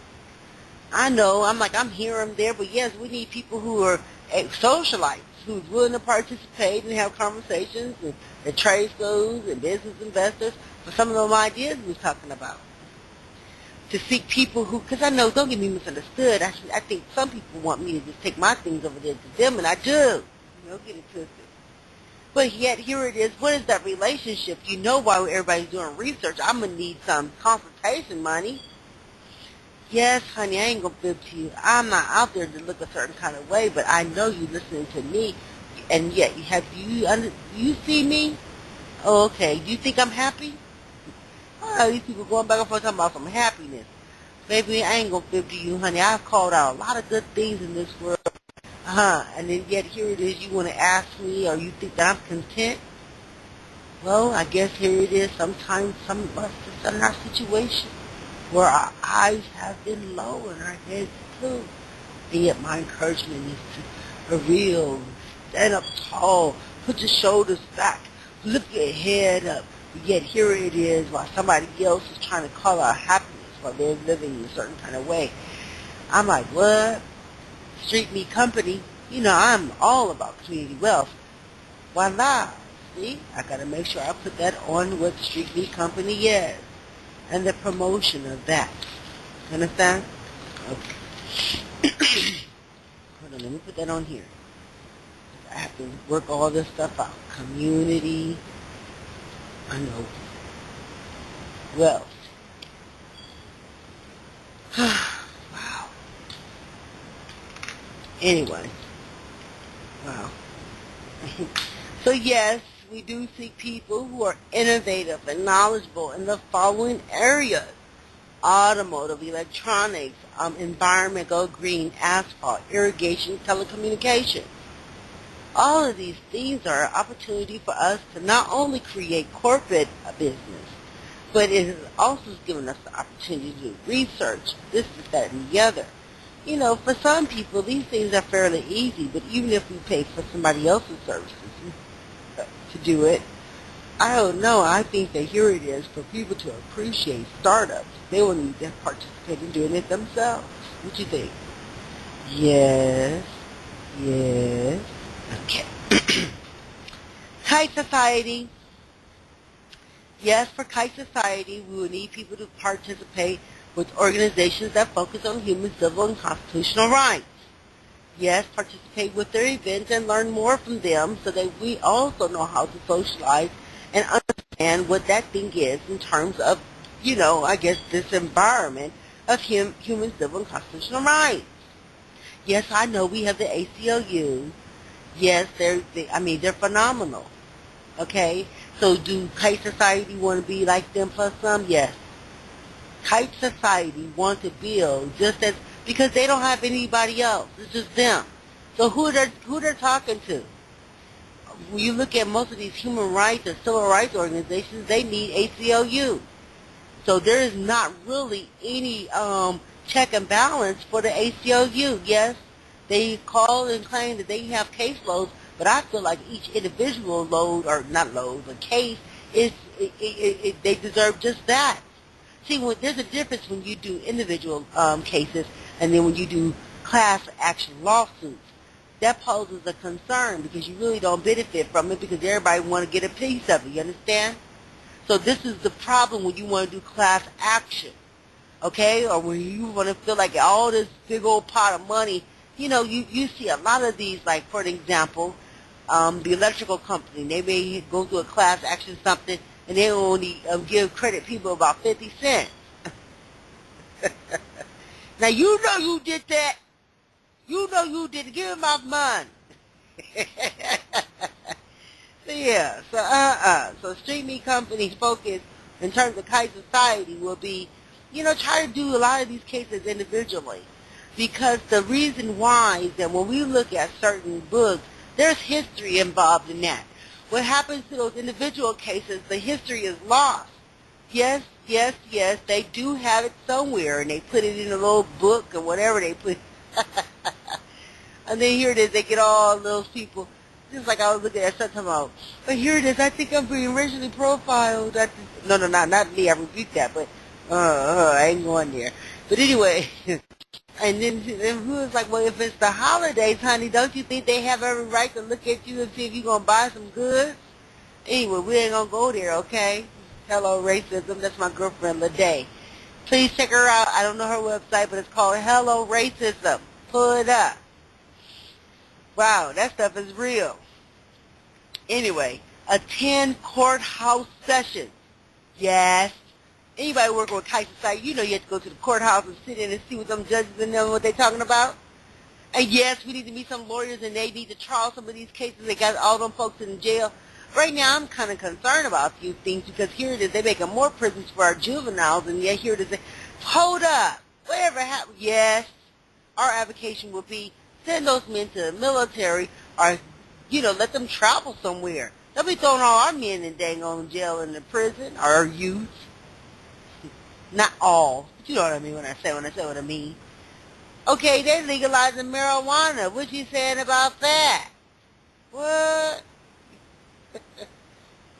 I know, I'm here, I'm there, but yes, we need people who are socialites, who's willing to participate and have conversations at trade schools and business investors for some of those ideas we're talking about. To seek people who, because I know, don't get me misunderstood, I think some people want me to just take my things over there to them, and I do. Get it twisted. But yet, here it is. What is that relationship? While everybody's doing research, I'm going to need some consultation money. Yes, honey, I ain't gonna fib to you. I'm not out there to look a certain kind of way, but I know you listening to me, and yet you see me? Oh, okay. Do you think I'm happy? Oh, these people going back and forth talking about some happiness. Baby, I ain't gonna fib to you, honey. I've called out a lot of good things in this world. And then yet here it is, you want to ask me, or you think that I'm content? Well, I guess here it is. Sometimes some of us are in our situation where our eyes have been low and our heads too. And yet my encouragement is to reveal, stand up tall, put your shoulders back, lift your head up. Yet here it is while somebody else is trying to call out happiness while they're living in a certain kind of way. I'm like, what? Street Me Company, I'm all about community wealth. Voila. See, I got to make sure I put that on what Street Me Company is and the promotion of that. Understand? Okay. Hold on, let me put that on here. I have to work all this stuff out. Community, I know, wealth. Wow. Anyway, wow. So yes, we do see people who are innovative and knowledgeable in the following areas: automotive, electronics, environmental, green, asphalt, irrigation, telecommunications. All of these things are an opportunity for us to not only create corporate business, but it has also given us the opportunity to do research, this, that, and the other. For some people, these things are fairly easy, but even if we pay for somebody else's services to do it, I don't know. I think that here it is for people to appreciate startups. They will need to participate in doing it themselves. What do you think? Yes. Yes. Okay. Kite Society. Yes, for Kite Society, we will need people to participate with organizations that focus on human, civil, and constitutional rights. Yes, participate with their events and learn more from them so that we also know how to socialize and understand what that thing is in terms of, I guess this environment of human, civil, and constitutional rights. Yes, I know we have the ACLU. Yes, they're phenomenal. Okay? So do Kite Society want to be like them plus some? Yes. Kite Society want to build because they don't have anybody else. It's just them. So who they're talking to? When you look at most of these human rights and civil rights organizations, they need ACLU. So there is not really any check and balance for the ACLU. Yes, they call and claim that they have caseloads, but I feel like each individual load, or not load, but case, they deserve just that. See, there's a difference when you do individual cases and then when you do class action lawsuits. That poses a concern because you really don't benefit from it because everybody want to get a piece of it. You understand? So this is the problem when you want to do class action, okay? Or when you want to feel like all this big old pot of money. You see a lot of these, like, for example, the electrical company, they may go through a class action something, and they only give credit people about 50 cents. Now, you know you did that. You know you did it. Give him my money. So, yeah. So Street Me Company's focus in terms of Kite Society will be, try to do a lot of these cases individually. Because the reason why is that when we look at certain books, there's history involved in that. What happens to those individual cases, the history is lost. Yes, yes, yes, they do have it somewhere, and they put it in a little book or whatever they put. And then here it is, they get all those people, just like I was looking at something about, but here it is, I think I'm being racially profiled. No, not me, I rebuke that, but I ain't going there. But anyway, and then who was like, well, if it's the holidays, honey, don't you think they have every right to look at you and see if you're going to buy some goods? Anyway, we ain't going to go there, okay? Hello Racism, that's my girlfriend, Ladae. Please check her out. I don't know her website, but it's called Hello Racism. Pull it up. Wow, that stuff is real. Anyway, attend courthouse sessions. Yes, Anybody working with Kite Society, you know you have to go to the courthouse and sit in and see what them judges and them what they talking about. And yes, we need to meet some lawyers and they need to trial some of these cases. They got all them folks in jail. Right now, I'm kind of concerned about a few things because here it is, they're making more prisons for our juveniles, and yet here it is, hold up, whatever happened, yes, our advocation would be send those men to the military or, let them travel somewhere. They'll be throwing all our men in dang on jail and the prison, or our youth. Not all, but you know what I mean when I say what I mean. Okay, they're legalizing marijuana. What you saying about that? What?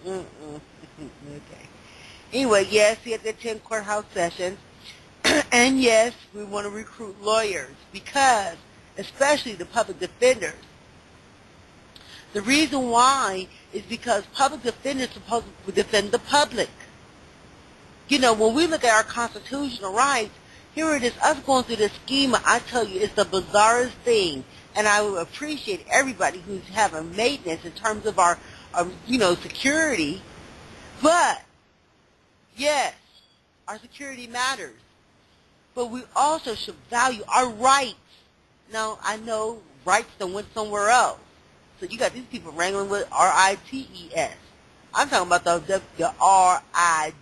Okay. Anyway, yes, we have to attend courthouse sessions. And yes, we want to recruit lawyers because, especially the public defenders. The reason why is because public defenders are supposed to defend the public. When we look at our constitutional rights, here it is, us going through this schema. I tell you, it's the bizarrest thing. And I would appreciate everybody who's having maintenance in terms of our, security. But, yes, our security matters. But we also should value our rights. Now, I know rights done went somewhere else. So you got these people wrangling with R-I-T-E-S. I'm talking about the R-I-G-H-T-S.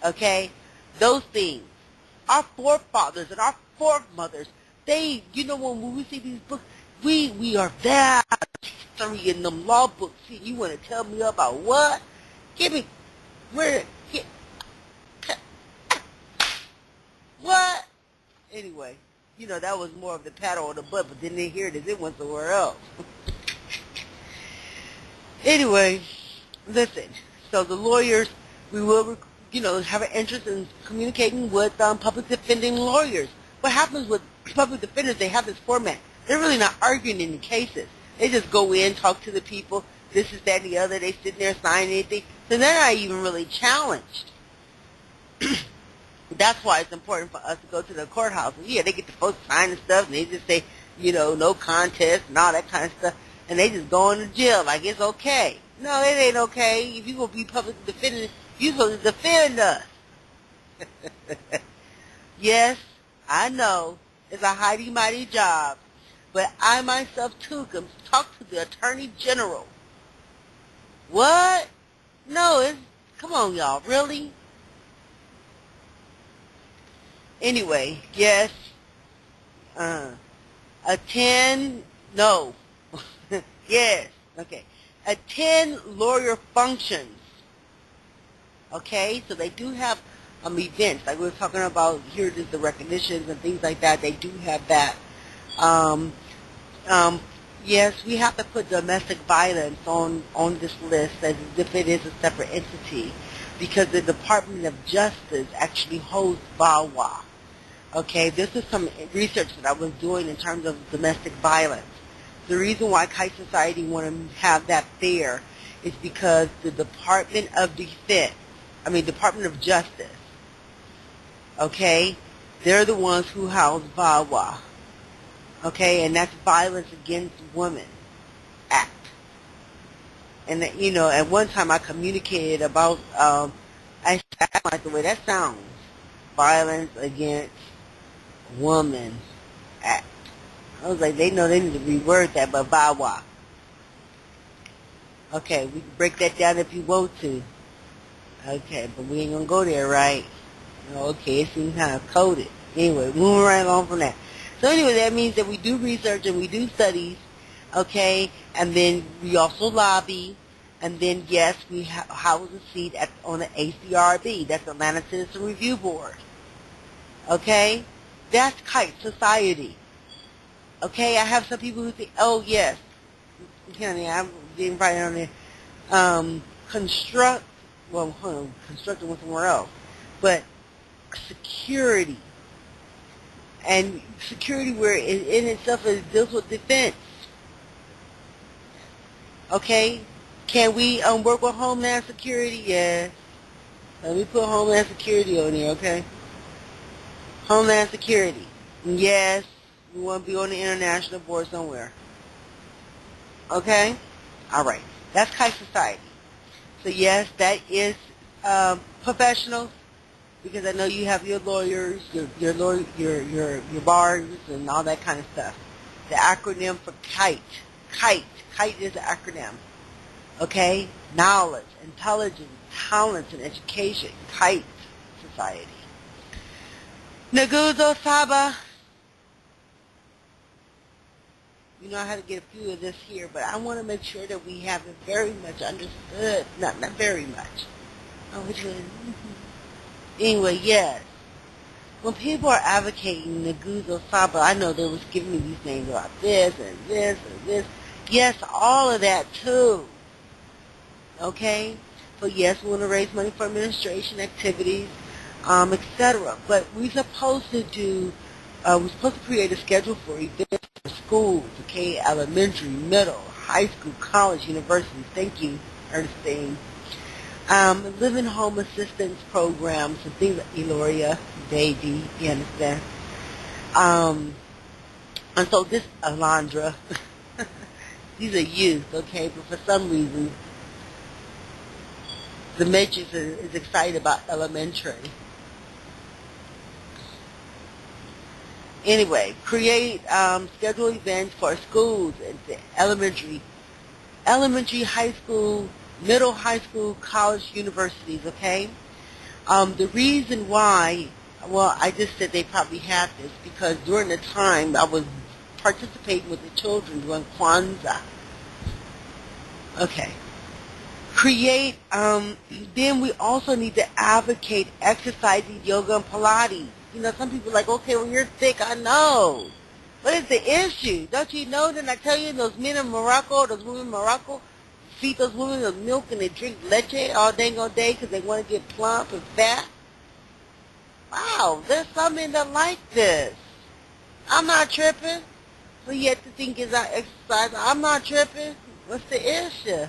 Okay? Those things. Our forefathers and our foremothers, they, when we see these books, we are that history in them law books. See, you want to tell me about what? Give me, what? Anyway, that was more of the paddle on the butt, but then they hear it went somewhere else. Anyway, listen, so the lawyers, we will, have an interest in communicating with public defending lawyers. What happens with public defenders, they have this format. They're really not arguing any cases. They just go in, talk to the people, this is that and the other, they sit there, sign anything. So they're not even really challenged. That's why it's important for us to go to the courthouse. Yeah, they get the folks signing stuff, and they just say, no contest and all that kind of stuff, and they just go into jail like it's okay. No, it ain't okay. If you're going to be public defendant, you're supposed to defend us. Yes, I know. It's a mighty, mighty job. But I myself, too, can talk to the Attorney General. What? No, come on, y'all. Really? Anyway, yes. Attend, no. Yes, okay. Attend lawyer functions. Okay, so they do have events, like we were talking about here, there's the recognitions and things like that. They do have that. Yes, we have to put domestic violence on this list as if it is a separate entity, because the Department of Justice actually holds VAWA. Okay, this is some research that I was doing in terms of domestic violence. The reason why Kite Society want to have that there is because the Department of Justice, okay, they're the ones who house VAWA, okay, and that's Violence Against Women Act. And, at one time I communicated about, I like the way that sounds, Violence Against Women Act. I was like, they know they need to reword that, but VAWA. Okay, we can break that down if you want to. Okay, but we ain't going to go there, right? Okay, it seems kind of coded. Anyway, moving right along from that. So anyway, that means that we do research and we do studies, okay, and then we also lobby, and then, yes, we house a seat on the ACRB. That's Atlanta Citizen Review Board. Okay? That's Kite Society. Okay, I have some people who think, oh, yes, I'm getting right on there. Constructing went somewhere else. But security. And security where it in itself deals with defense. Okay? Can we work with Homeland Security? Yes. Let me put Homeland Security on here, okay? Homeland Security. Yes. We want to be on the international board somewhere. Okay? All right. That's Kite Society. So, yes, that is professionals, because I know you have your lawyers, your bars, and all that kind of stuff. The acronym for KITE. KITE is an acronym. Okay? Knowledge, intelligence, talents, and education. KITE Society. Naguzo Saba. You know, I had to get a few of this here, but I want to make sure that we have it very much understood. Not very much. Oh, which one? Anyway, yes. When people are advocating Naguzo Saba, I know they was giving me these names about this and this and this. Yes, all of that too. Okay? So yes, we want to raise money for administration activities, etc. But we're supposed to create a schedule for events for schools, okay? Elementary, middle, high school, college, universities. Thank you, Ernestine. Living home assistance programs and things like Eloria, baby, you understand? And so this, Alondra, these are youth, okay? But for some reason, the Matrix is excited about elementary. Anyway, create schedule events for schools and elementary, high school, middle high school, college, universities, okay? The reason why, well, I just said they probably have this because during the time I was participating with the children during Kwanzaa. Okay. Create, then we also need to advocate exercising, yoga, and Pilates. You know, some people are like, okay, when you're sick, I know. What is the issue? Don't you know? Didn't I tell you those men in Morocco, those women in Morocco, feed those women the milk and they drink leche all day because they want to get plump and fat? Wow, there's some men that like this. I'm not tripping. But yet to think is I exercise. I'm not tripping. What's the issue?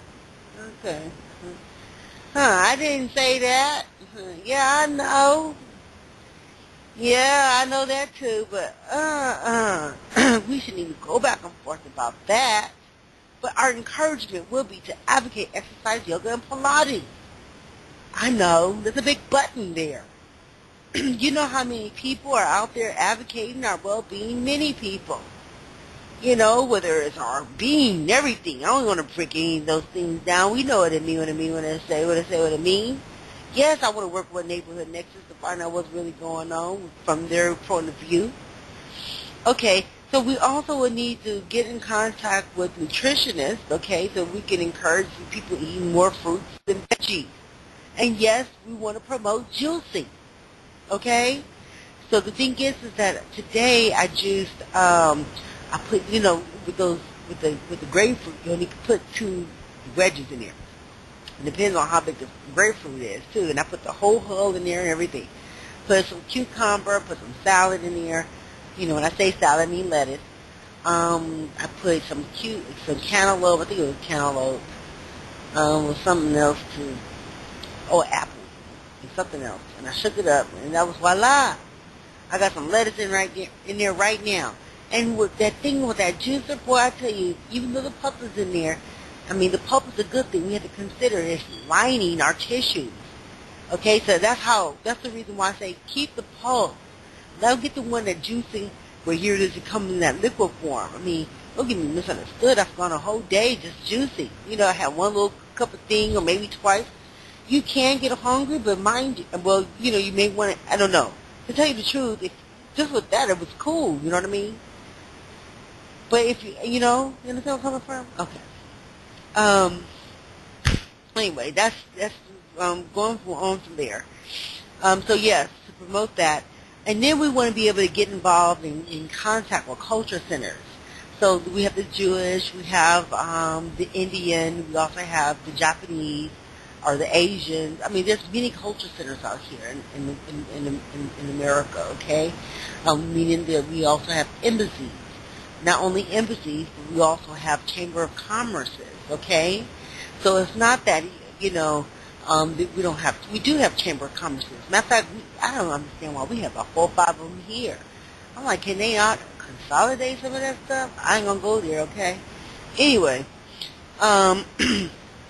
Okay. I didn't say that. Yeah, I know. Yeah, I know that too, but we shouldn't even go back and forth about that. But our encouragement will be to advocate exercise, yoga, and Pilates. I know, there's a big button there. You know how many people are out there advocating our well-being? Many people. You know, whether it's our being, everything. I don't want to break any of those things down. We know what it means when I say what it means. Yes, I want to work with Neighborhood Nexus to find out what's really going on from their point of view. Okay, so we also would need to get in contact with nutritionists, okay, so we can encourage people eating more fruits and veggies. And yes, we want to promote juicing, okay? So the thing is that today I juiced, I put, you know, with the grapefruit, you only can put 2 wedges in there. It depends on how big the grapefruit is, too. And I put the whole hull in there and everything. Put some cucumber, put some salad in there. You know, when I say salad, I mean lettuce. I put some cantaloupe. I think it was cantaloupe. With something else, too. Oh, apple. And something else. And I shook it up, and that was voila. I got some lettuce in there right now. And with that thing with that juicer, boy, I tell you, even though the pulp is in there, I mean, the pulp is a good thing. We have to consider it's lining our tissues. Okay, so that's the reason why I say keep the pulp. Don't get the one that juicing where here it is to come in that liquid form. I mean, don't get me misunderstood. I've gone a whole day just juicing. You know, I had one little cup of thing or maybe twice. You can get hungry, but mind you, well, you know, you may want to, I don't know. To tell you the truth, just with that, it was cool. You know what I mean? But if you know, you understand where I'm coming from? Okay. Anyway, that's going on from there. So yes, to promote that. And then we want to be able to get involved in contact with culture centers. So we have the Jewish, we have the Indian, we also have the Japanese or the Asians. I mean, there's many culture centers out here in America, okay? Meaning that we also have embassies. Not only embassies, but we also have Chamber of Commerces, okay? So it's not that, you know, we do have Chamber of Commerces. Matter of fact, I don't understand why we have a 4 or 5 of them here. I'm like, can they not consolidate some of that stuff? I ain't gonna go there, okay? Anyway,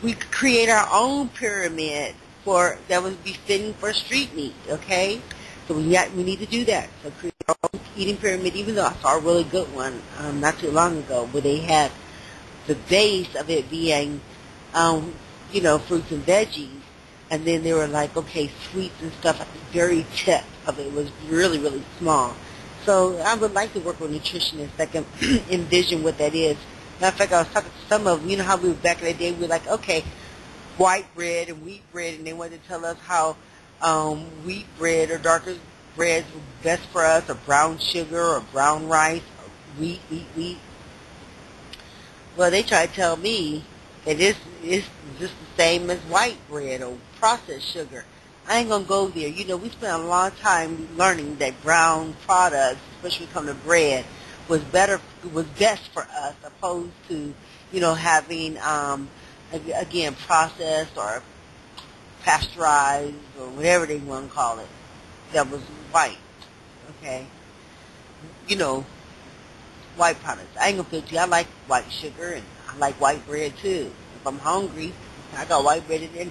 we create our own pyramid that would be fitting for street meat, okay? So we need to do that. So create our own eating pyramid, even though I saw a really good one not too long ago where they had the base of it being, fruits and veggies, and then they were like, okay, sweets and stuff at the very tip of it was really, really small. So I would like to work with nutritionists that can envision what that is. Matter of fact, I was talking to some of them, you know how we were back in the day, we were like, okay, white bread and wheat bread, and they wanted to tell us how wheat bread or darker breads were best for us, or brown sugar or brown rice, or wheat. Well, they try to tell me that this is just the same as white bread or processed sugar. I ain't going to go there. You know, we spent a long time learning that brown products, especially when it comes to bread, was best for us, opposed to, having, again, processed or pasteurized or whatever they want to call it, that was white, okay? White products. I ain't gonna feel you. I like white sugar and I like white bread too. If I'm hungry, I got white bread in there.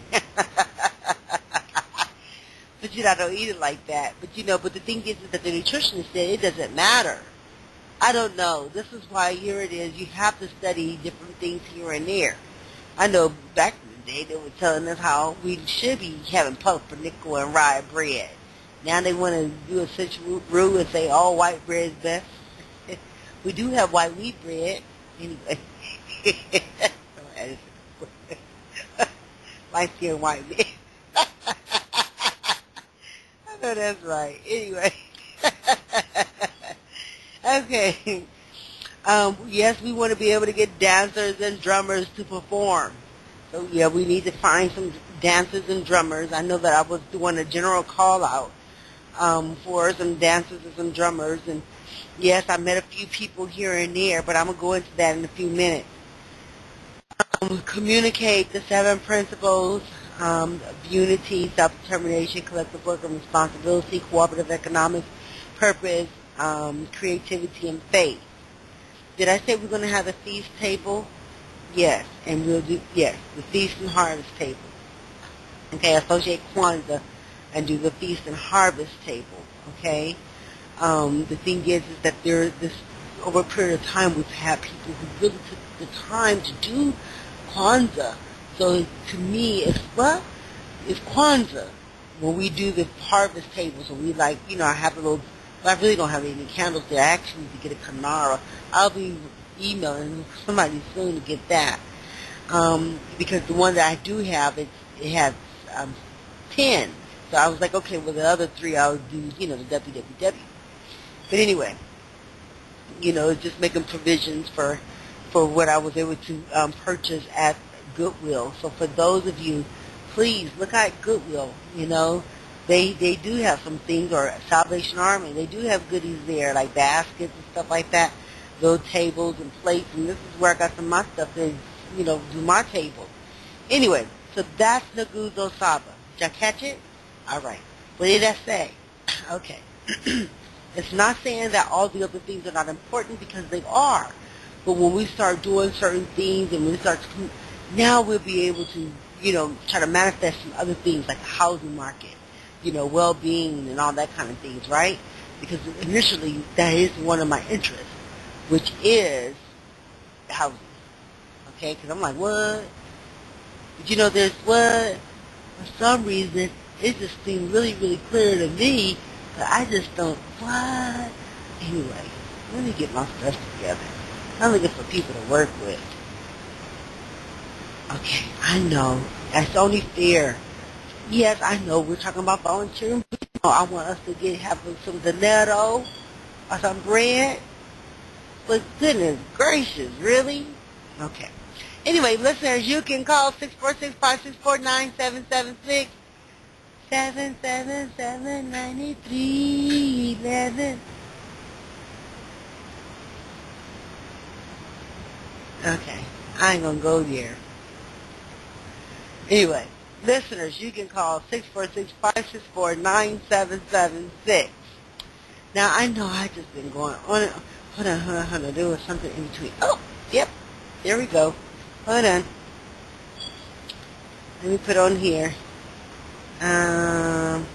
But I don't eat it like that. But the thing is that the nutritionist said it doesn't matter. I don't know. This is why here it is. You have to study different things here and there. I know back in the day they were telling us how we should be having pumpernickel and rye bread. Now they want to do a switcheroo and say all white bread is best. We do have white wheat bread. Anyway. Light skin white bread. I know that's right. Anyway. Okay. Yes, we want to be able to get dancers and drummers to perform. So, yeah, we need to find some dancers and drummers. I know that I was doing a general call out for some dancers and some drummers. And, yes, I met a few people here and there, but I'm going to go into that in a few minutes. Communicate the 7 principles of unity, self-determination, collective work and responsibility, cooperative economics, purpose, creativity, and faith. Did I say we're going to have a feast table? Yes, and we'll do, the feast and harvest table. Okay, associate Kwanzaa and do the feast and harvest table, okay? The thing is that over a period of time, we've had people who really took the time to do Kwanzaa. So to me, it's Kwanzaa. When we do the harvest table, so we I have a little, I really don't have any candles there. I actually need to get a Kanara. I'll be emailing somebody soon to get that. Because the one that I do have, it has 10. So I was like, okay, well, the other 3 I'll do, the WWW. But anyway, it's just making provisions for what I was able to purchase at Goodwill. So for those of you, please look at Goodwill. They do have some things, or Salvation Army. They do have goodies there, like baskets and stuff like that. Those tables and plates, and this is where I got some of my stuff to, do my table. Anyway, so that's Naguzo Saba. Did y'all catch it? All right. What did that say? Okay. It's not saying that all the other things are not important, because they are. But when we start doing certain things and now we'll be able to, try to manifest some other things like the housing market, well-being and all that kind of things, right? Because initially that is one of my interests, which is housing. Okay? Because I'm like, what? But there's what? For some reason, it just seemed really, really clear to me, but I just don't, what? Anyway, let me get my stuff together. I'm looking for people to work with. Okay, I know. That's only fair. Yes, I know we're talking about volunteering, but I want us to have some dinero or some bread. But goodness gracious, really? Okay. Anyway, listeners, you can call 646-564-9776. 777-9311. Okay, I ain't gonna go there. Anyway, listeners, you can call 646-564-9776. Now, I know I just been going on. Hold on. There was something in between. Oh, yep. There we go. Hold on. Let me put on here. Um,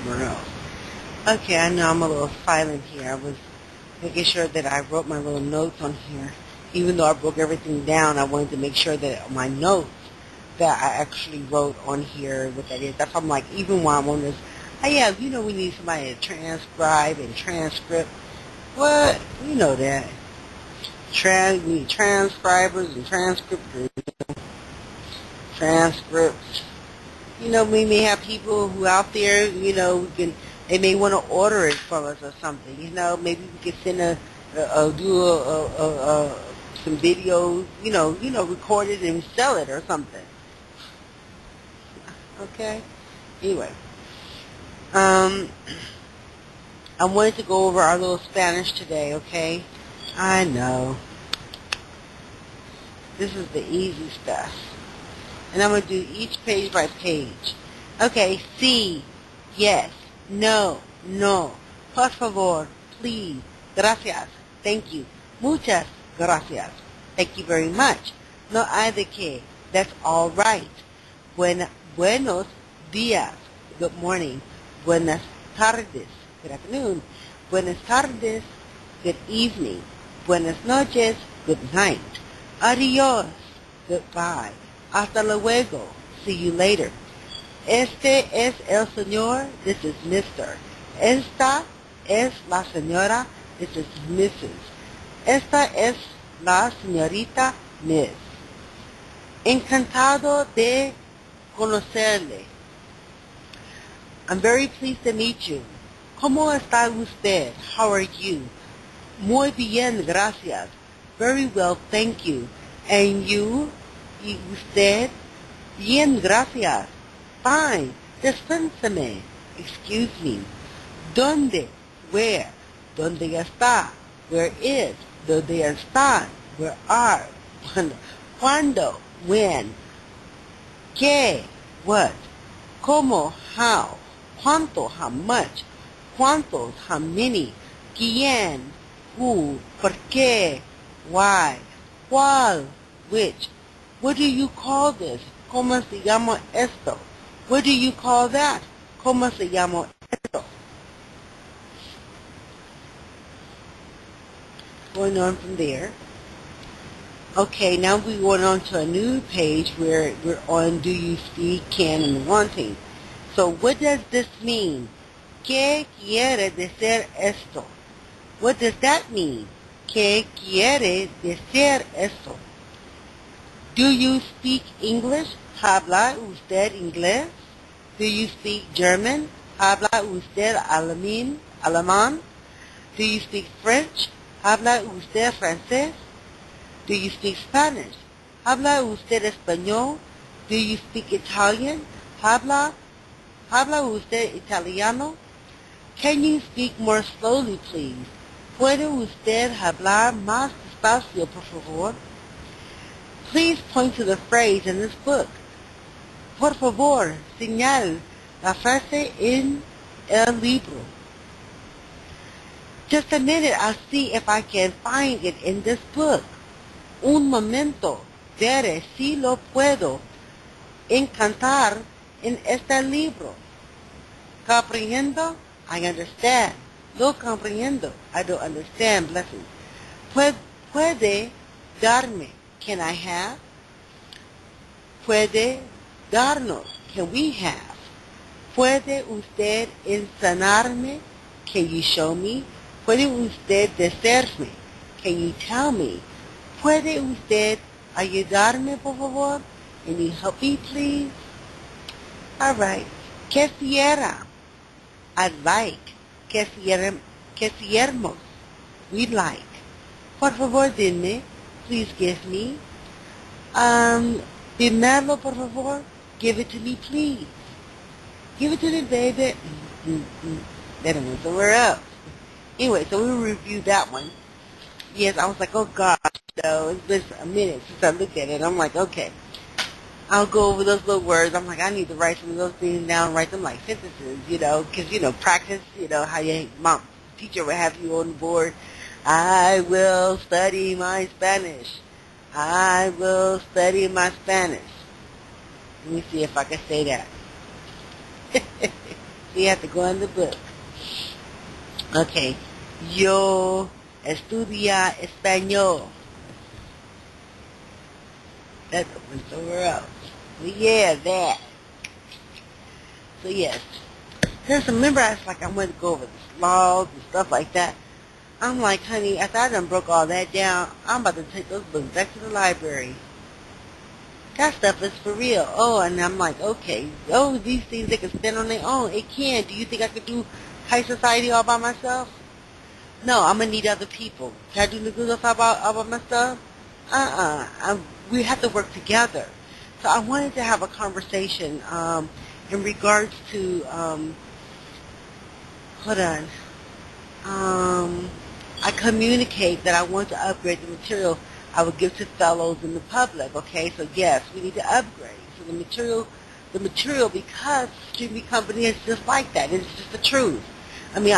somewhere else. Okay, I know I'm a little silent here. I was making sure that I wrote my little notes on here. Even though I broke everything down, I wanted to make sure that my notes that I actually wrote on here what that is. That's why I'm like, even while I'm on this, oh yeah, we need somebody to transcribe and transcript. What? We know that. We need transcribers and transcriptors, transcripts. We may have people who out there, they may want to order it from us or something. Maybe we could send some videos, record it and sell it or something. Okay. Anyway, I wanted to go over our little Spanish today. Okay. I know this is the easy stuff. And I'm going to do each page by page. Okay, sí, yes, no, no, por favor, please, gracias, thank you, muchas gracias, thank you very much, no hay de qué, that's all right, buenos días, good morning, buenas tardes, good afternoon, buenas tardes, good evening, buenas noches, good night, adios, goodbye, hasta luego, see you later. Este es el señor, this is Mr. Esta es la señora, this is Mrs. Esta es la señorita, Miss. Encantado de conocerle. I'm very pleased to meet you. ¿Cómo está usted? How are you? Muy bien, gracias. Very well, thank you. And you? ¿Y usted? Bien, gracias. Fine. Dispénseme. Excuse me. ¿Dónde? Where? ¿Dónde está? Where is? ¿Dónde están? Where are? ¿Cuándo? When? ¿Qué? What? ¿Cómo? How? ¿Cuánto? How much? ¿Cuántos? How many? ¿Quién? Who? ¿Por qué? Why? ¿Cuál? Which? What do you call this? ¿Cómo se llama esto? What do you call that? ¿Cómo se llama esto? Going on from there. Okay, now we're going on to a new page where we're on do you speak, can, and wanting. So what does this mean? ¿Qué quiere decir esto? What does that mean? ¿Qué quiere decir esto? Do you speak English? ¿Habla usted inglés? Do you speak German? ¿Habla usted alemán? Do you speak French? ¿Habla usted francés? Do you speak Spanish? ¿Habla usted español? Do you speak Italian? ¿Habla usted italiano? Can you speak more slowly, please? ¿Puede usted hablar más despacio, por favor? Please point to the phrase in this book. Por favor, señal la frase en el libro. Just a minute, I'll see if I can find it in this book. Un momento, veré si lo puedo encontrar en este libro. Comprehendo? I understand. No comprehendo. I don't understand. Blessings. Puede darme. Can I have? Puede darnos. Can we have? ¿Puede usted enseñarme? Can you show me? ¿Puede usted decirme? Can you tell me? ¿Puede usted ayudarme, por favor? Can you help me, please? All right. Quisiera. I'd like. Quisiéramos. We'd like. Por favor, dime. Please give me. Dímelo, por favor. Give it to me, please. Give it to me, baby. Then it went somewhere else. Anyway, so we reviewed that one. Yes, I was like, oh gosh, it's been a minute since I looked at it. I'm like, okay, I'll go over those little words. I'm like, I need to write some of those things down, write them like sentences, because, practice, how your mom, teacher would have you on the board. I will study my Spanish. I will study my Spanish. Let me see if I can say that. So you have to go in the book. Okay. Yo estudia español. That's went somewhere else. But yeah, that. So yes. Remember I wanted to go over the laws and stuff like that. I'm like, honey, after I done broke all that down, I'm about to take those books back to the library. That stuff is for real. Oh, and I'm like, okay. Oh, these things they can stand on their own. It can. Do you think I could do high society all by myself? No, I'm going to need other people. Can I do the good stuff all by myself? We have to work together. So I wanted to have a conversation in regards to, hold on. I communicate that I want to upgrade the material I would give to fellows in the public. Okay, so yes, we need to upgrade. So the material, because Street Meat Company is just like that. It's just the truth. I mean,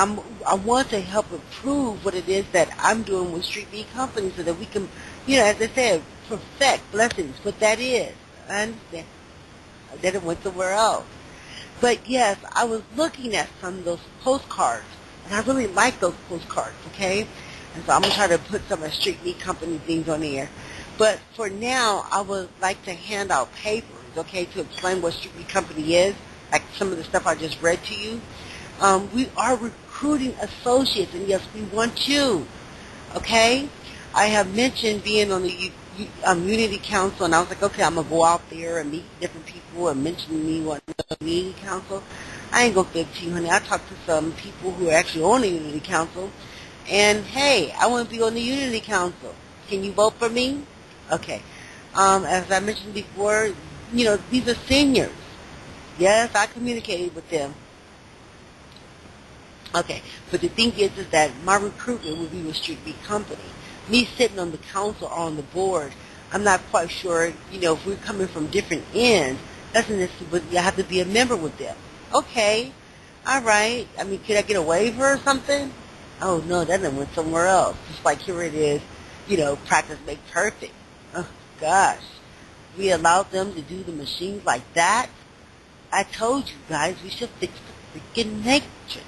I want to help improve what it is that I'm doing with Street Meat Company, so that we can, as I said, perfect blessings. What that is, I understand. Then it went somewhere else. But yes, I was looking at some of those postcards, and I really like those postcards. Okay. And so I'm going to try to put some of Street Meat Company things on there. But for now, I would like to hand out papers, okay, to explain what Street Meat Company is, like some of the stuff I just read to you. We are recruiting associates, and yes, we want you, okay? I have mentioned being on the Unity Council, and I was like, okay, I'm going to go out there and meet different people and mention me on the Unity Council. I ain't go 15, honey. I talked to some people who are actually on the Unity Council. And, hey, I want to be on the Unity Council. Can you vote for me? Okay. As I mentioned before, these are seniors. Yes, I communicated with them. Okay. But the thing is that my recruitment will be with Street Meat Company. Me sitting on the council or on the board, I'm not quite sure, if we're coming from different ends, doesn't necessarily, you have to be a member with them. Okay. All right. I mean, could I get a waiver or something? Oh, no, that done went somewhere else. Just like here it is, practice makes perfect. Oh, gosh. We allowed them to do the machines like that? I told you guys we should fix the freaking matrix.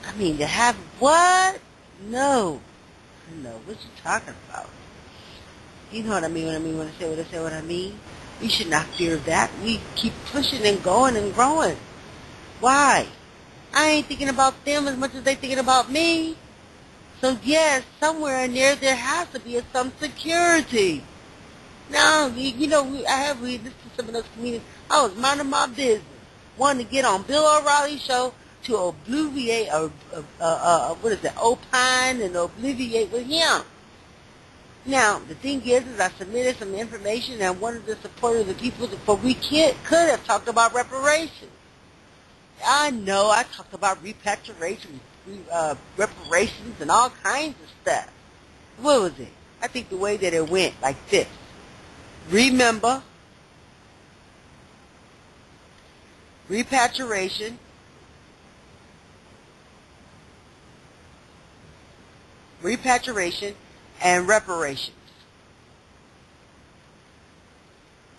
I mean, to have what? No. No, what you talking about? You know what I mean when I say what I mean? We should not fear that. We keep pushing and going and growing. Why? I ain't thinking about them as much as they thinking about me. So yes, somewhere in there has to be some security. Now, I have read this to some of those communities. I was minding my business, wanting to get on Bill O'Reilly's show to obliviate, opine and obliviate with him. Now, the thing is I submitted some information and wanted to support the people, but we could have talked about reparations. I know, I talked about repatriation, reparations, and all kinds of stuff. What was it? I think the way that it went, like this. Remember, repatriation, and reparations.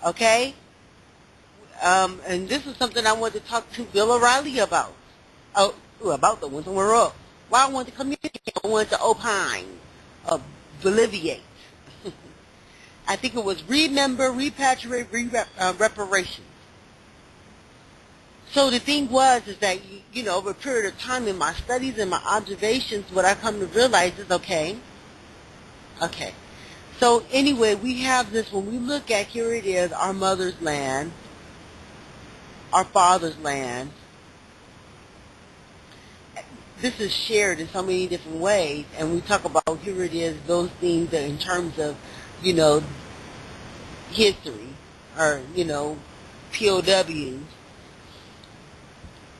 Okay? And this is something I wanted to talk to Bill O'Reilly about. Oh, about the ones that were up. Why I wanted to communicate. I wanted to opine, boliviate. I think it was remember, repatriate, reparations. So the thing is that, over a period of time in my studies and my observations, what I come to realize is, okay. So anyway, we have this, when we look at, here it is, our mother's land, our father's land. This is shared in so many different ways, and we talk about, here it is, those things that in terms of, you know, history, or, POWs,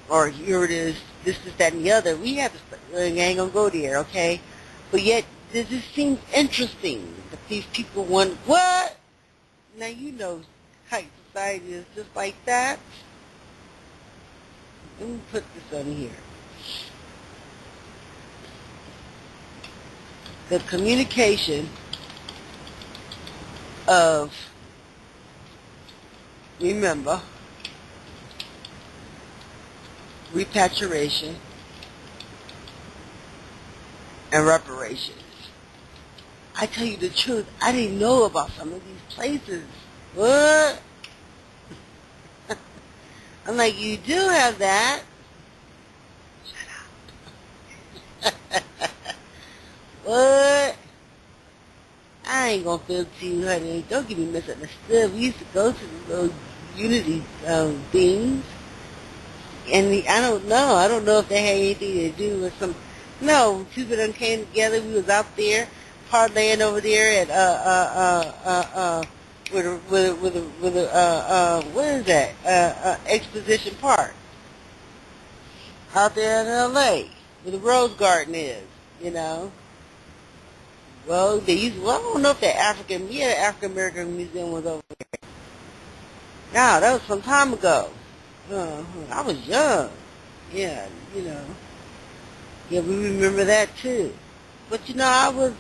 or here it is, this, that, and the other. We have to, I ain't gonna go there, okay? But yet, this just seems interesting that these people want, what? Now, kite society is just like that. Let me put this on here. The communication of, remember, repatriation and reparations. I tell you the truth, I didn't know about some of these places. What? I'm like, you do have that. Shut up. What? I ain't gonna feel to you, honey. Don't get me misunderstood. We used to go to the little unity things, and I don't know. I don't know if they had anything to do with some. No, people done came together. We was out there parlaying over there at what is that? Exposition Park out there in L.A. where the Rose Garden is. Well, I don't know if the African American Museum was over there. No, that was some time ago. I was young. Yeah, Yeah, we remember that too. But I was,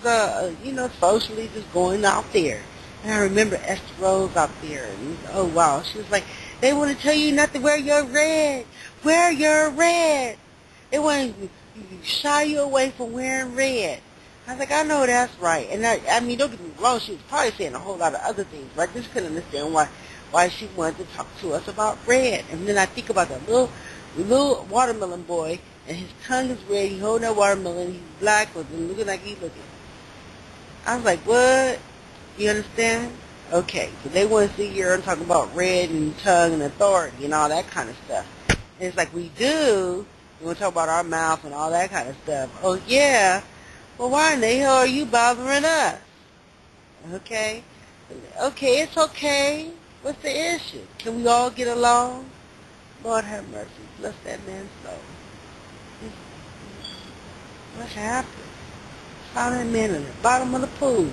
socially just going out there. And I remember Esther Rose out there. And, oh, wow. She was like, they want to tell you not to wear your red. Wear your red. They want to shy you away from wearing red. I was like, I know that's right. And I mean, don't get me wrong, she was probably saying a whole lot of other things, but I just couldn't understand why she wanted to talk to us about red. And then I think about that little watermelon boy, and his tongue is red, he's holding that watermelon, he's black, but then looking like he's looking. I was like, what? You understand? Okay, so they want to sit here and talk about red and tongue and authority and all that kind of stuff. And it's like, we do. We want to talk about our mouth and all that kind of stuff. Oh, yeah. Well, why in the hell are you bothering us? Okay? Okay, it's okay. What's the issue? Can we all get along? Lord have mercy. Bless that man's soul. What happened? Found that man in the bottom of the pool.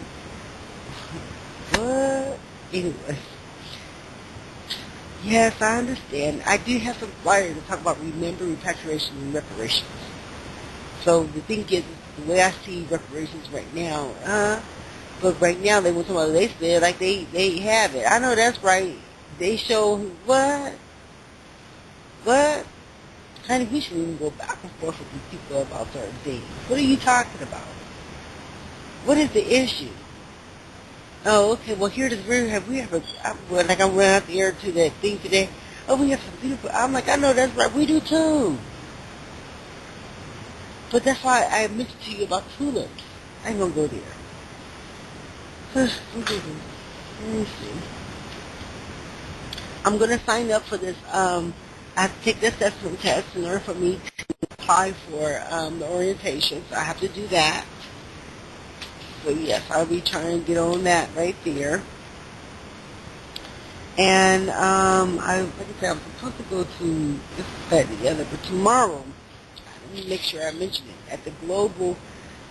What? Anyway. Yes, I understand. I do have some flyers to talk about remember, repatriation, and reparations. So the thing is, the way I see reparations right now, but right now they want somebody, they said like they have it. I know that's right. They show what? What? Honey, we shouldn't even go back and forth with these people about certain things. What are you talking about? What is the issue? Oh, okay. Well, here it is. Like I went out there to that thing today. Oh, we have some beautiful. I'm like, I know that's right. We do too. But that's why I mentioned to you about tulips. I ain't gonna go there. Let me see. I'm gonna sign up for this. I have to take the assessment test in order for me to apply for the orientation. So I have to do that. So yes, I'll be trying to get on that right there. And like I said, I'm supposed to go to this that and the other, but tomorrow, let me make sure I mention it, at the global,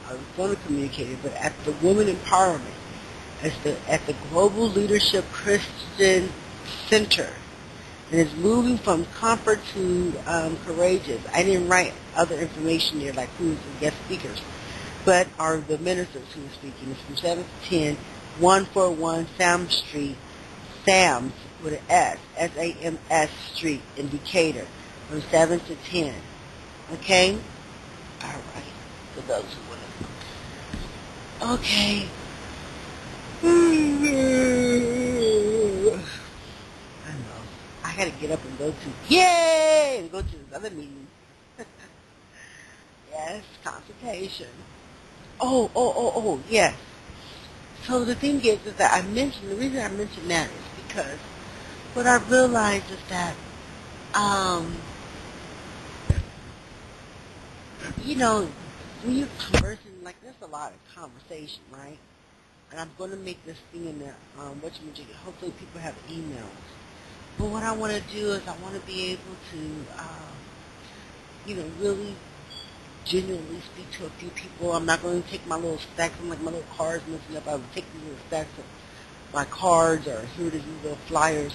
I was going to communicate it, but at the Women Empowerment, at the Global Leadership Christian Center, and it's moving from comfort to courageous. I didn't write other information there, like who's the guest speakers, but are the ministers who are speaking. It's from 7 to 10, 141 Sam's Street, Sam's with an S, S-A-M-S Street in Decatur, from 7 to 10. Okay? All right. For those who want to. Okay. I know. I got to get up and go to. Yay! away and go to this other meeting. Yes, consultation. Yes. So the thing is that the reason I mentioned that is because what I realized is that, um, you know, when you're conversing, like there's a lot of conversation, right? And I'm going to make this thing in there, hopefully people have emails. But what I want to do is I want to be able to, really genuinely speak to a few people. I'm not going to take my little stacks, I'm like my little cards messing up. I would take these little stacks of my cards or here it is, these little flyers.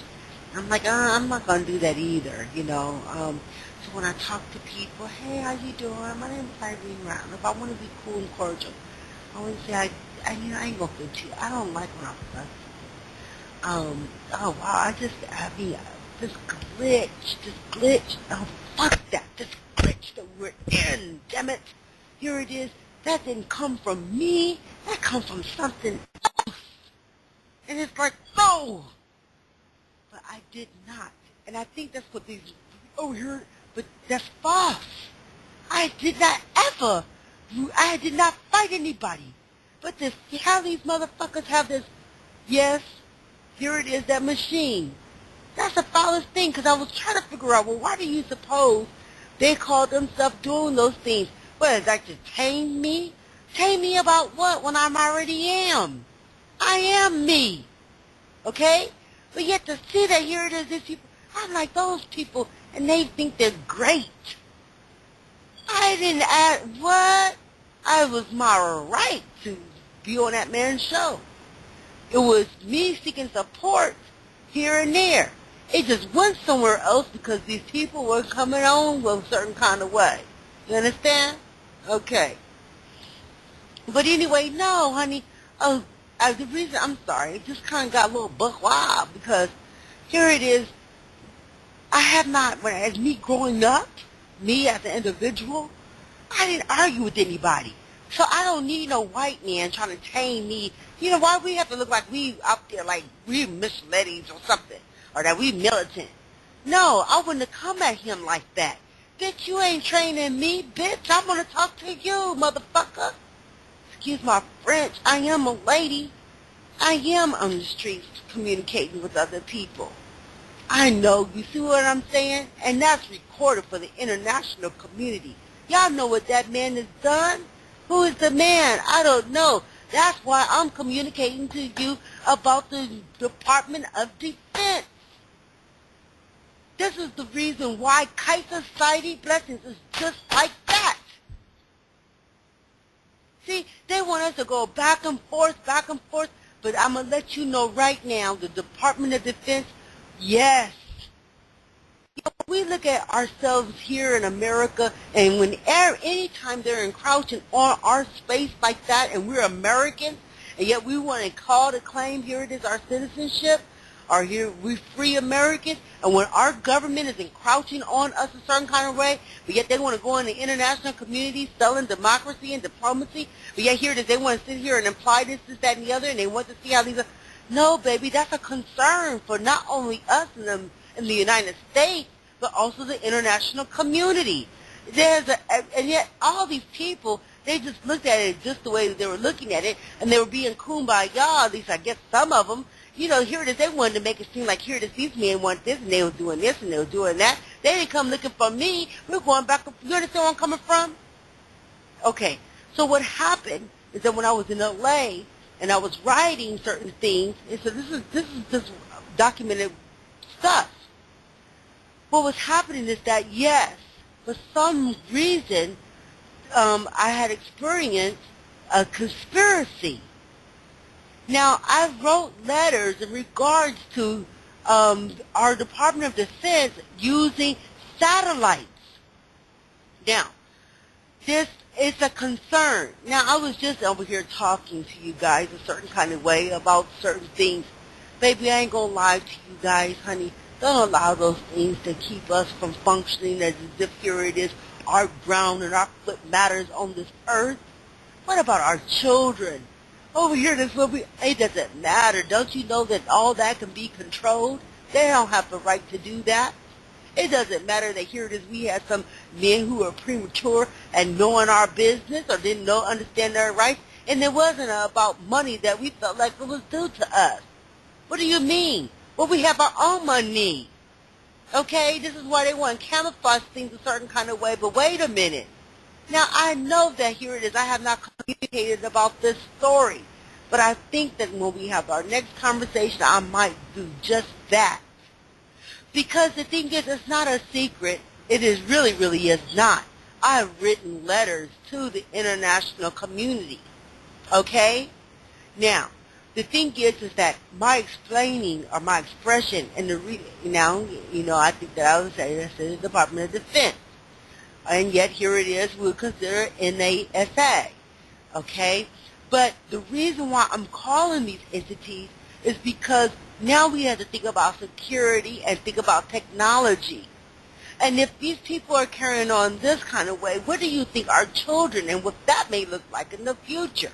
I'm like, I'm not going to do that either. So when I talk to people, hey, how you doing? My name is Irene Round. If I want to be cool and cordial, I want to say, I ain't going to fit you. I don't like when I'm fussy. Oh wow, this glitch, oh fuck that, this glitch that we're in, damn it, here it is, that didn't come from me, that comes from something else, and it's like, no, but I did not, and I think that's what these, here, but that's false, I did not fight anybody, but this, how these motherfuckers have this, yes, here it is, that machine. That's the foulest thing, because I was trying to figure out, well, why do you suppose they call themselves doing those things? What, is that to tame me? Tame me about what when I'm already am? I am me. Okay? But yet to see that here it is, these people, I'm like those people, and they think they're great. I didn't ask, what? I was my right to be on that man's show. It was me seeking support here and there. It just went somewhere else because these people were coming on with a certain kind of way. You understand? Okay. But anyway, no, honey. The reason, I'm sorry, it just kind of got a little buck wild because here it is. I have not, as me growing up, me as an individual, I didn't argue with anybody. So I don't need no white man trying to tame me. You know, why we have to look like we out there like we Miss Letty's or something, or that we militant. No, I wouldn't have come at him like that. Bitch, you ain't training me, bitch. I'm going to talk to you, motherfucker. Excuse my French. I am a lady. I am on the streets communicating with other people. I know, you see what I'm saying? And that's recorded for the international community. Y'all know what that man has done? Who is the man? I don't know. That's why I'm communicating to you about the Department of Defense. This is the reason why Kite Society Blessings is just like that. See, they want us to go back and forth, but I'm going to let you know right now, the Department of Defense, yes. We look at ourselves here in America, and anytime they're encroaching on our space like that, and we're Americans, and yet we want to call to claim here it is our citizenship, or here we free Americans, and when our government is encroaching on us a certain kind of way, but yet they want to go in the international community selling democracy and diplomacy, but yet here it is, they want to sit here and imply this, that, and the other, and they want to see how these are. No, baby, that's a concern for not only us in the United States, but also the international community. And yet all these people, they just looked at it just the way that they were looking at it, and they were being kumbaya, at least I guess some of them. You know, here it is, they wanted to make it seem like here it is, these men want this, and they were doing this, and they were doing that. They didn't come looking for me. We're going back. You understand where I'm coming from? Okay, so what happened is that when I was in L.A., and I was writing certain things, and so this is just documented stuff. What was happening is that, yes, for some reason, I had experienced a conspiracy. Now, I wrote letters in regards to our Department of Defense using satellites. Now, this is a concern. Now, I was just over here talking to you guys a certain kind of way about certain things. Baby, I ain't going to lie to you guys, honey. Don't allow those things to keep us from functioning as if here it is, our ground and our foot matters on this earth. What about our children? Over here, it doesn't matter. Don't you know that all that can be controlled? They don't have the right to do that. It doesn't matter that here it is we had some men who were premature and knowing our business or didn't know, understand their rights, and it wasn't about money that we felt like it was due to us. What do you mean? Well, we have our own money. Okay, this is why they want to camouflage things a certain kind of way, but wait a minute. Now, I know that here it is. I have not communicated about this story, but I think that when we have our next conversation, I might do just that. Because the thing is, it's not a secret. It is really is not. I've written letters to the international community. Okay? Now, the thing is that my explaining or my expression and I think that I would say that's the Department of Defense. And yet here it is, we'll consider NASA. Okay? But the reason why I'm calling these entities is because now we have to think about security and think about technology. And if these people are carrying on this kind of way, what do you think our children and what that may look like in the future?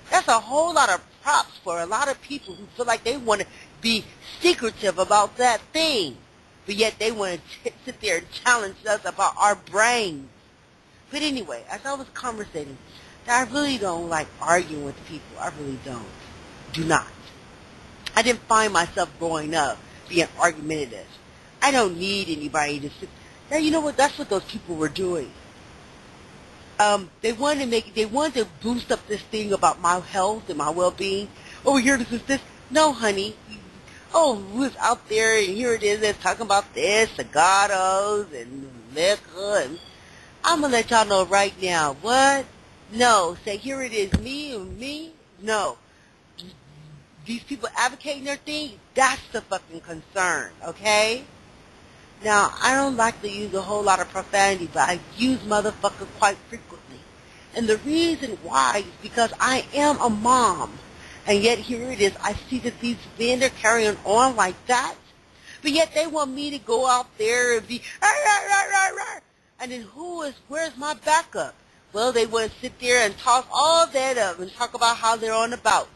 That's a whole lot of props for a lot of people who feel like they want to be secretive about that thing. But yet they want to sit there and challenge us about our brains. But anyway, as I was conversating, I really don't like arguing with people. I really don't. Do not. I didn't find myself growing up being argumentative. I don't need anybody to sit. Now, you know what? That's what those people were doing. They wanted to boost up this thing about my health and my well-being. Oh, here this is this. No, honey. Oh, who's out there and here it is. They're talking about this, cigaros and liquor. And I'm going to let y'all know right now. What? No. Say, here it is, me and me. No. These people advocating their thing, that's the fucking concern, okay? Now, I don't like to use a whole lot of profanity, but I use motherfucker quite frequently. And the reason why is because I am a mom. And yet here it is, I see that these men are carrying on like that. But yet they want me to go out there and be, and then where's my backup? Well, they want to sit there and toss all that up and talk about how they're on the bout.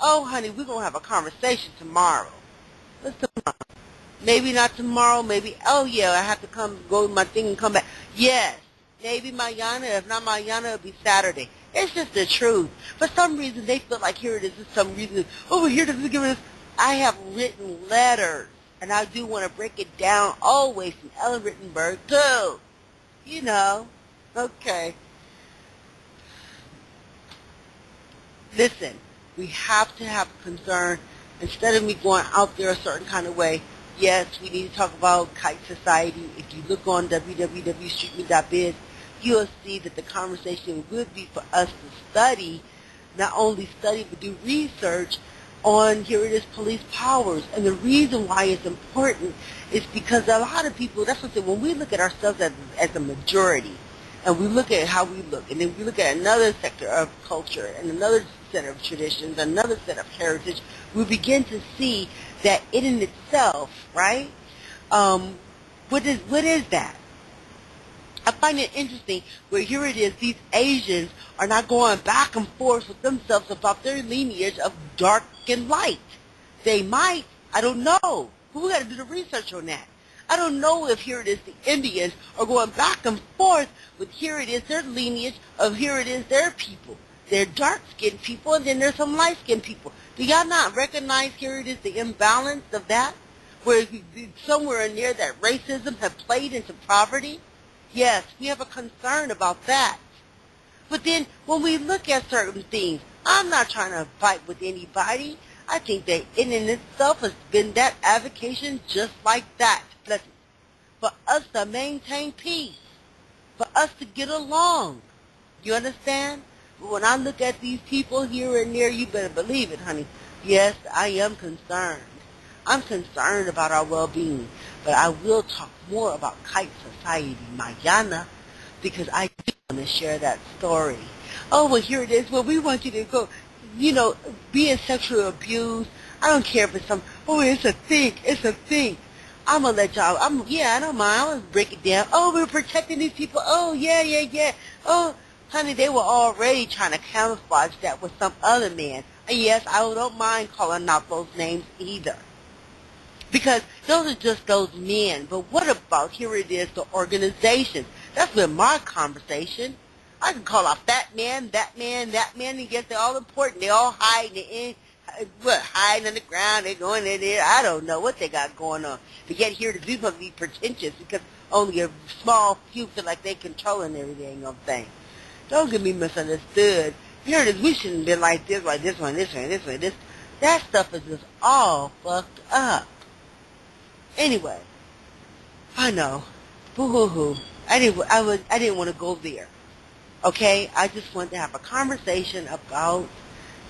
Oh, honey, we're going to have a conversation tomorrow. What's tomorrow? Maybe not tomorrow, maybe, oh yeah, I have to go to my thing and come back. Yes, maybe mañana, if not mañana, it'll be Saturday. It's just the truth. For some reason, they feel like here it is, for some reason, oh, here this is giving us. I have written letters, and I do want to break it down always from Ellen Rittenberg, too. You know, okay. Listen, we have to have concern. Instead of me going out there a certain kind of way, yes, we need to talk about Kite Society. If you look on www.streetme.biz, you'll see that the conversation would be for us to study, not only study, but do research on, here it is, police powers. And the reason why it's important is because a lot of people, that's what I said, when we look at ourselves as a majority, and we look at how we look, and then we look at another sector of culture and another set of traditions, another set of heritage, we begin to see that it in itself, right? What is that? I find it interesting where here it is, these Asians are not going back and forth with themselves about their lineage of dark and light. They might, I don't know. But we got to do the research on that. I don't know if here it is the Indians are going back and forth with here it is their lineage of here it is their people. They're dark-skinned people and then there's some light-skinned people. Do y'all not recognize here it is the imbalance of that? Where somewhere in there that racism have played into poverty? Yes, we have a concern about that. But then when we look at certain things, I'm not trying to fight with anybody. I think that in itself has been that avocation just like that. For us to maintain peace. For us to get along. You understand? But when I look at these people here and there, you better believe it, honey. Yes, I am concerned. I'm concerned about our well-being. But I will talk more about Kite Society mañana because I do want to share that story. Oh, well, here it is. Well, we want you to go, being sexually abused. I don't care if it's it's a thing. It's a thing. I'm going to let y'all, I don't mind. I'm going to break it down. Oh, we're protecting these people. Oh, yeah. Oh, honey, they were already trying to camouflage that with some other man. And yes, I don't mind calling out those names either. Because those are just those men. But what about, here it is, the organizations? That's been my conversation. I can call out that man, that man, that man, and guess they're all important. They all hiding hiding on the ground. They're going in there. I don't know what they got going on. To get here to do something, be pretentious because only a small few feel like they controlling everything. Don't get me misunderstood. Here it is. We shouldn't have been like this one, this one, this one, this. That stuff is just all fucked up. Anyway, I know. Boo-hoo-hoo. I didn't want to go there. Okay? I just wanted to have a conversation about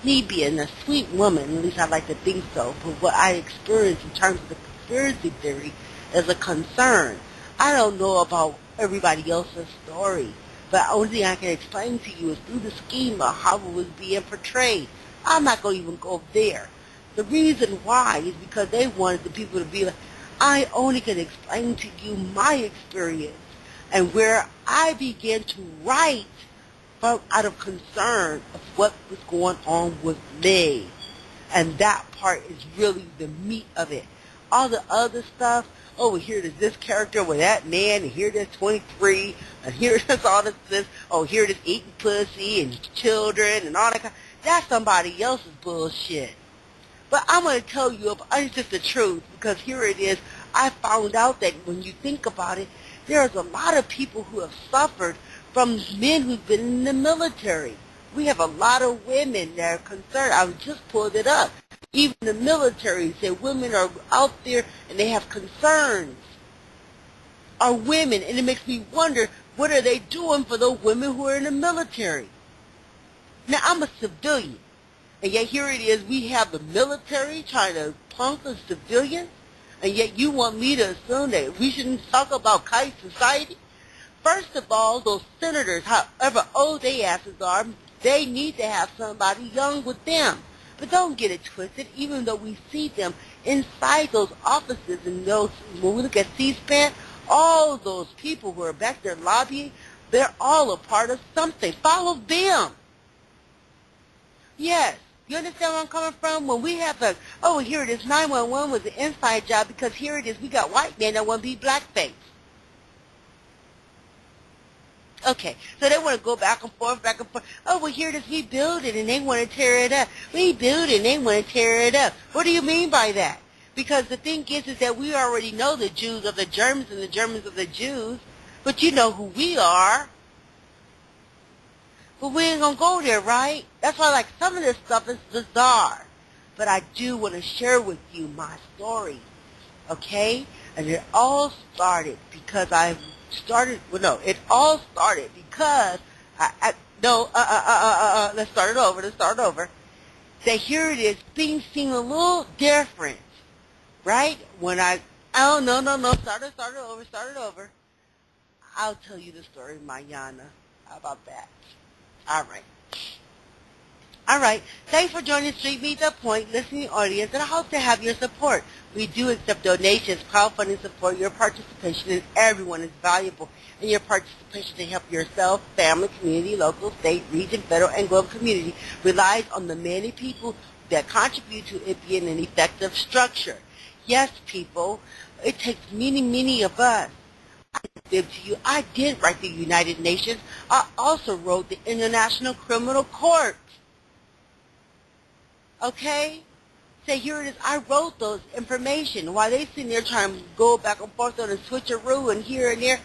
me being a sweet woman. At least I like to think so. But what I experienced in terms of the conspiracy theory is a concern. I don't know about everybody else's story. But the only thing I can explain to you is through the scheme of how it was being portrayed. I'm not going to even go there. The reason why is because they wanted the people to be like, I only can explain to you my experience and where I began to write from out of concern of what was going on with me. And that part is really the meat of it. All the other stuff, oh, well, here there's this character with that man, and here there's 23, and here there's all this, oh, here there's eating pussy and children and all that kind. That's somebody else's bullshit. But I'm going to tell you, it's just the truth, because here it is. I found out that when you think about it, there's a lot of people who have suffered from men who've been in the military. We have a lot of women that are concerned. I just pulled it up. Even the military said women are out there and they have concerns. Are women, and it makes me wonder, what are they doing for those women who are in the military? Now, I'm a civilian. And yet here it is, we have the military trying to punk the civilians, and yet you want me to assume that we shouldn't talk about kite society? First of all, those senators, however old they asses are, they need to have somebody young with them. But don't get it twisted, even though we see them inside those offices and those, when we look at C-SPAN, all those people who are back there lobbying, they're all a part of something. Follow them. Yes. You understand where I'm coming from? When we have here it is, 911 was an inside job because here it is, we got white men that want to be blackface. Okay, so they want to go back and forth, back and forth. Oh, well, here it is, we build it and they want to tear it up. We build it and they want to tear it up. What do you mean by that? Because the thing is that we already know the Jews are the Germans and the Germans are the Jews, but you know who we are. But we ain't going to go there, right? That's why, like, some of this stuff is bizarre. But I do want to share with you my story, okay? And it all started because it all started because, let's start it over. That here it is, things seem a little different, right? When start it over. I'll tell you the story, Mayana. How about that? All right. Thanks for joining Street Meet the Point listening audience, and I hope to have your support. We do accept donations, crowdfunding support. Your participation in everyone is valuable, and your participation to help yourself, family, community, local, state, region, federal, and global community relies on the many people that contribute to it being an effective structure. Yes, people, it takes many of us. To you, I did write the United Nations. I also wrote the International Criminal Court. Okay? Say, here it is. I wrote those information. While they sitting there trying to go back and forth on a switcheroo and here and there,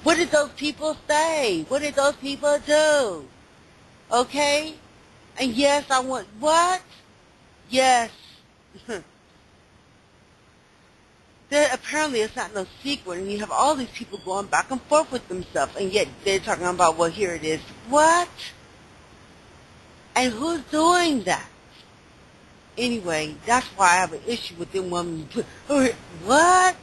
what did those people say? What did those people do? Okay? And yes, I want, what? Yes. Apparently it's not no secret, and you have all these people going back and forth with themselves, and yet they're talking about, well, here it is. What? And who's doing that? Anyway, that's why I have an issue with them women. What?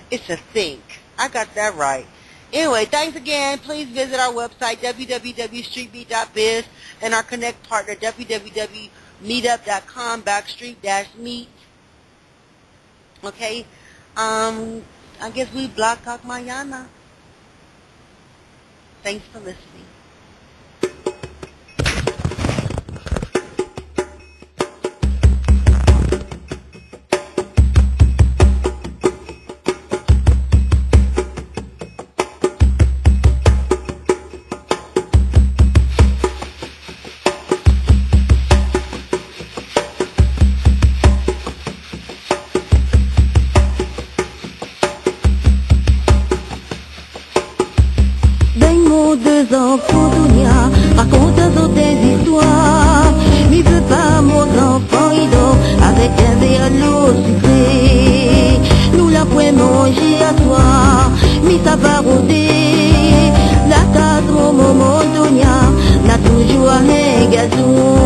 It's a think. I got that right. Anyway, thanks again. Please visit our website, www.streetbeat.biz, and our Connect partner, www.meetup.com/meet. Okay, I guess we block talk Mayana. Thanks for listening. enfants, Dunia, raconte tes histoires. Mais veux pas mon enfant, il dort avec un verre d'eau sucrée. Nous la pouvons manger à soir, mais ça va rôder. La case, mon moment, Dunia, n'a toujours un gazon.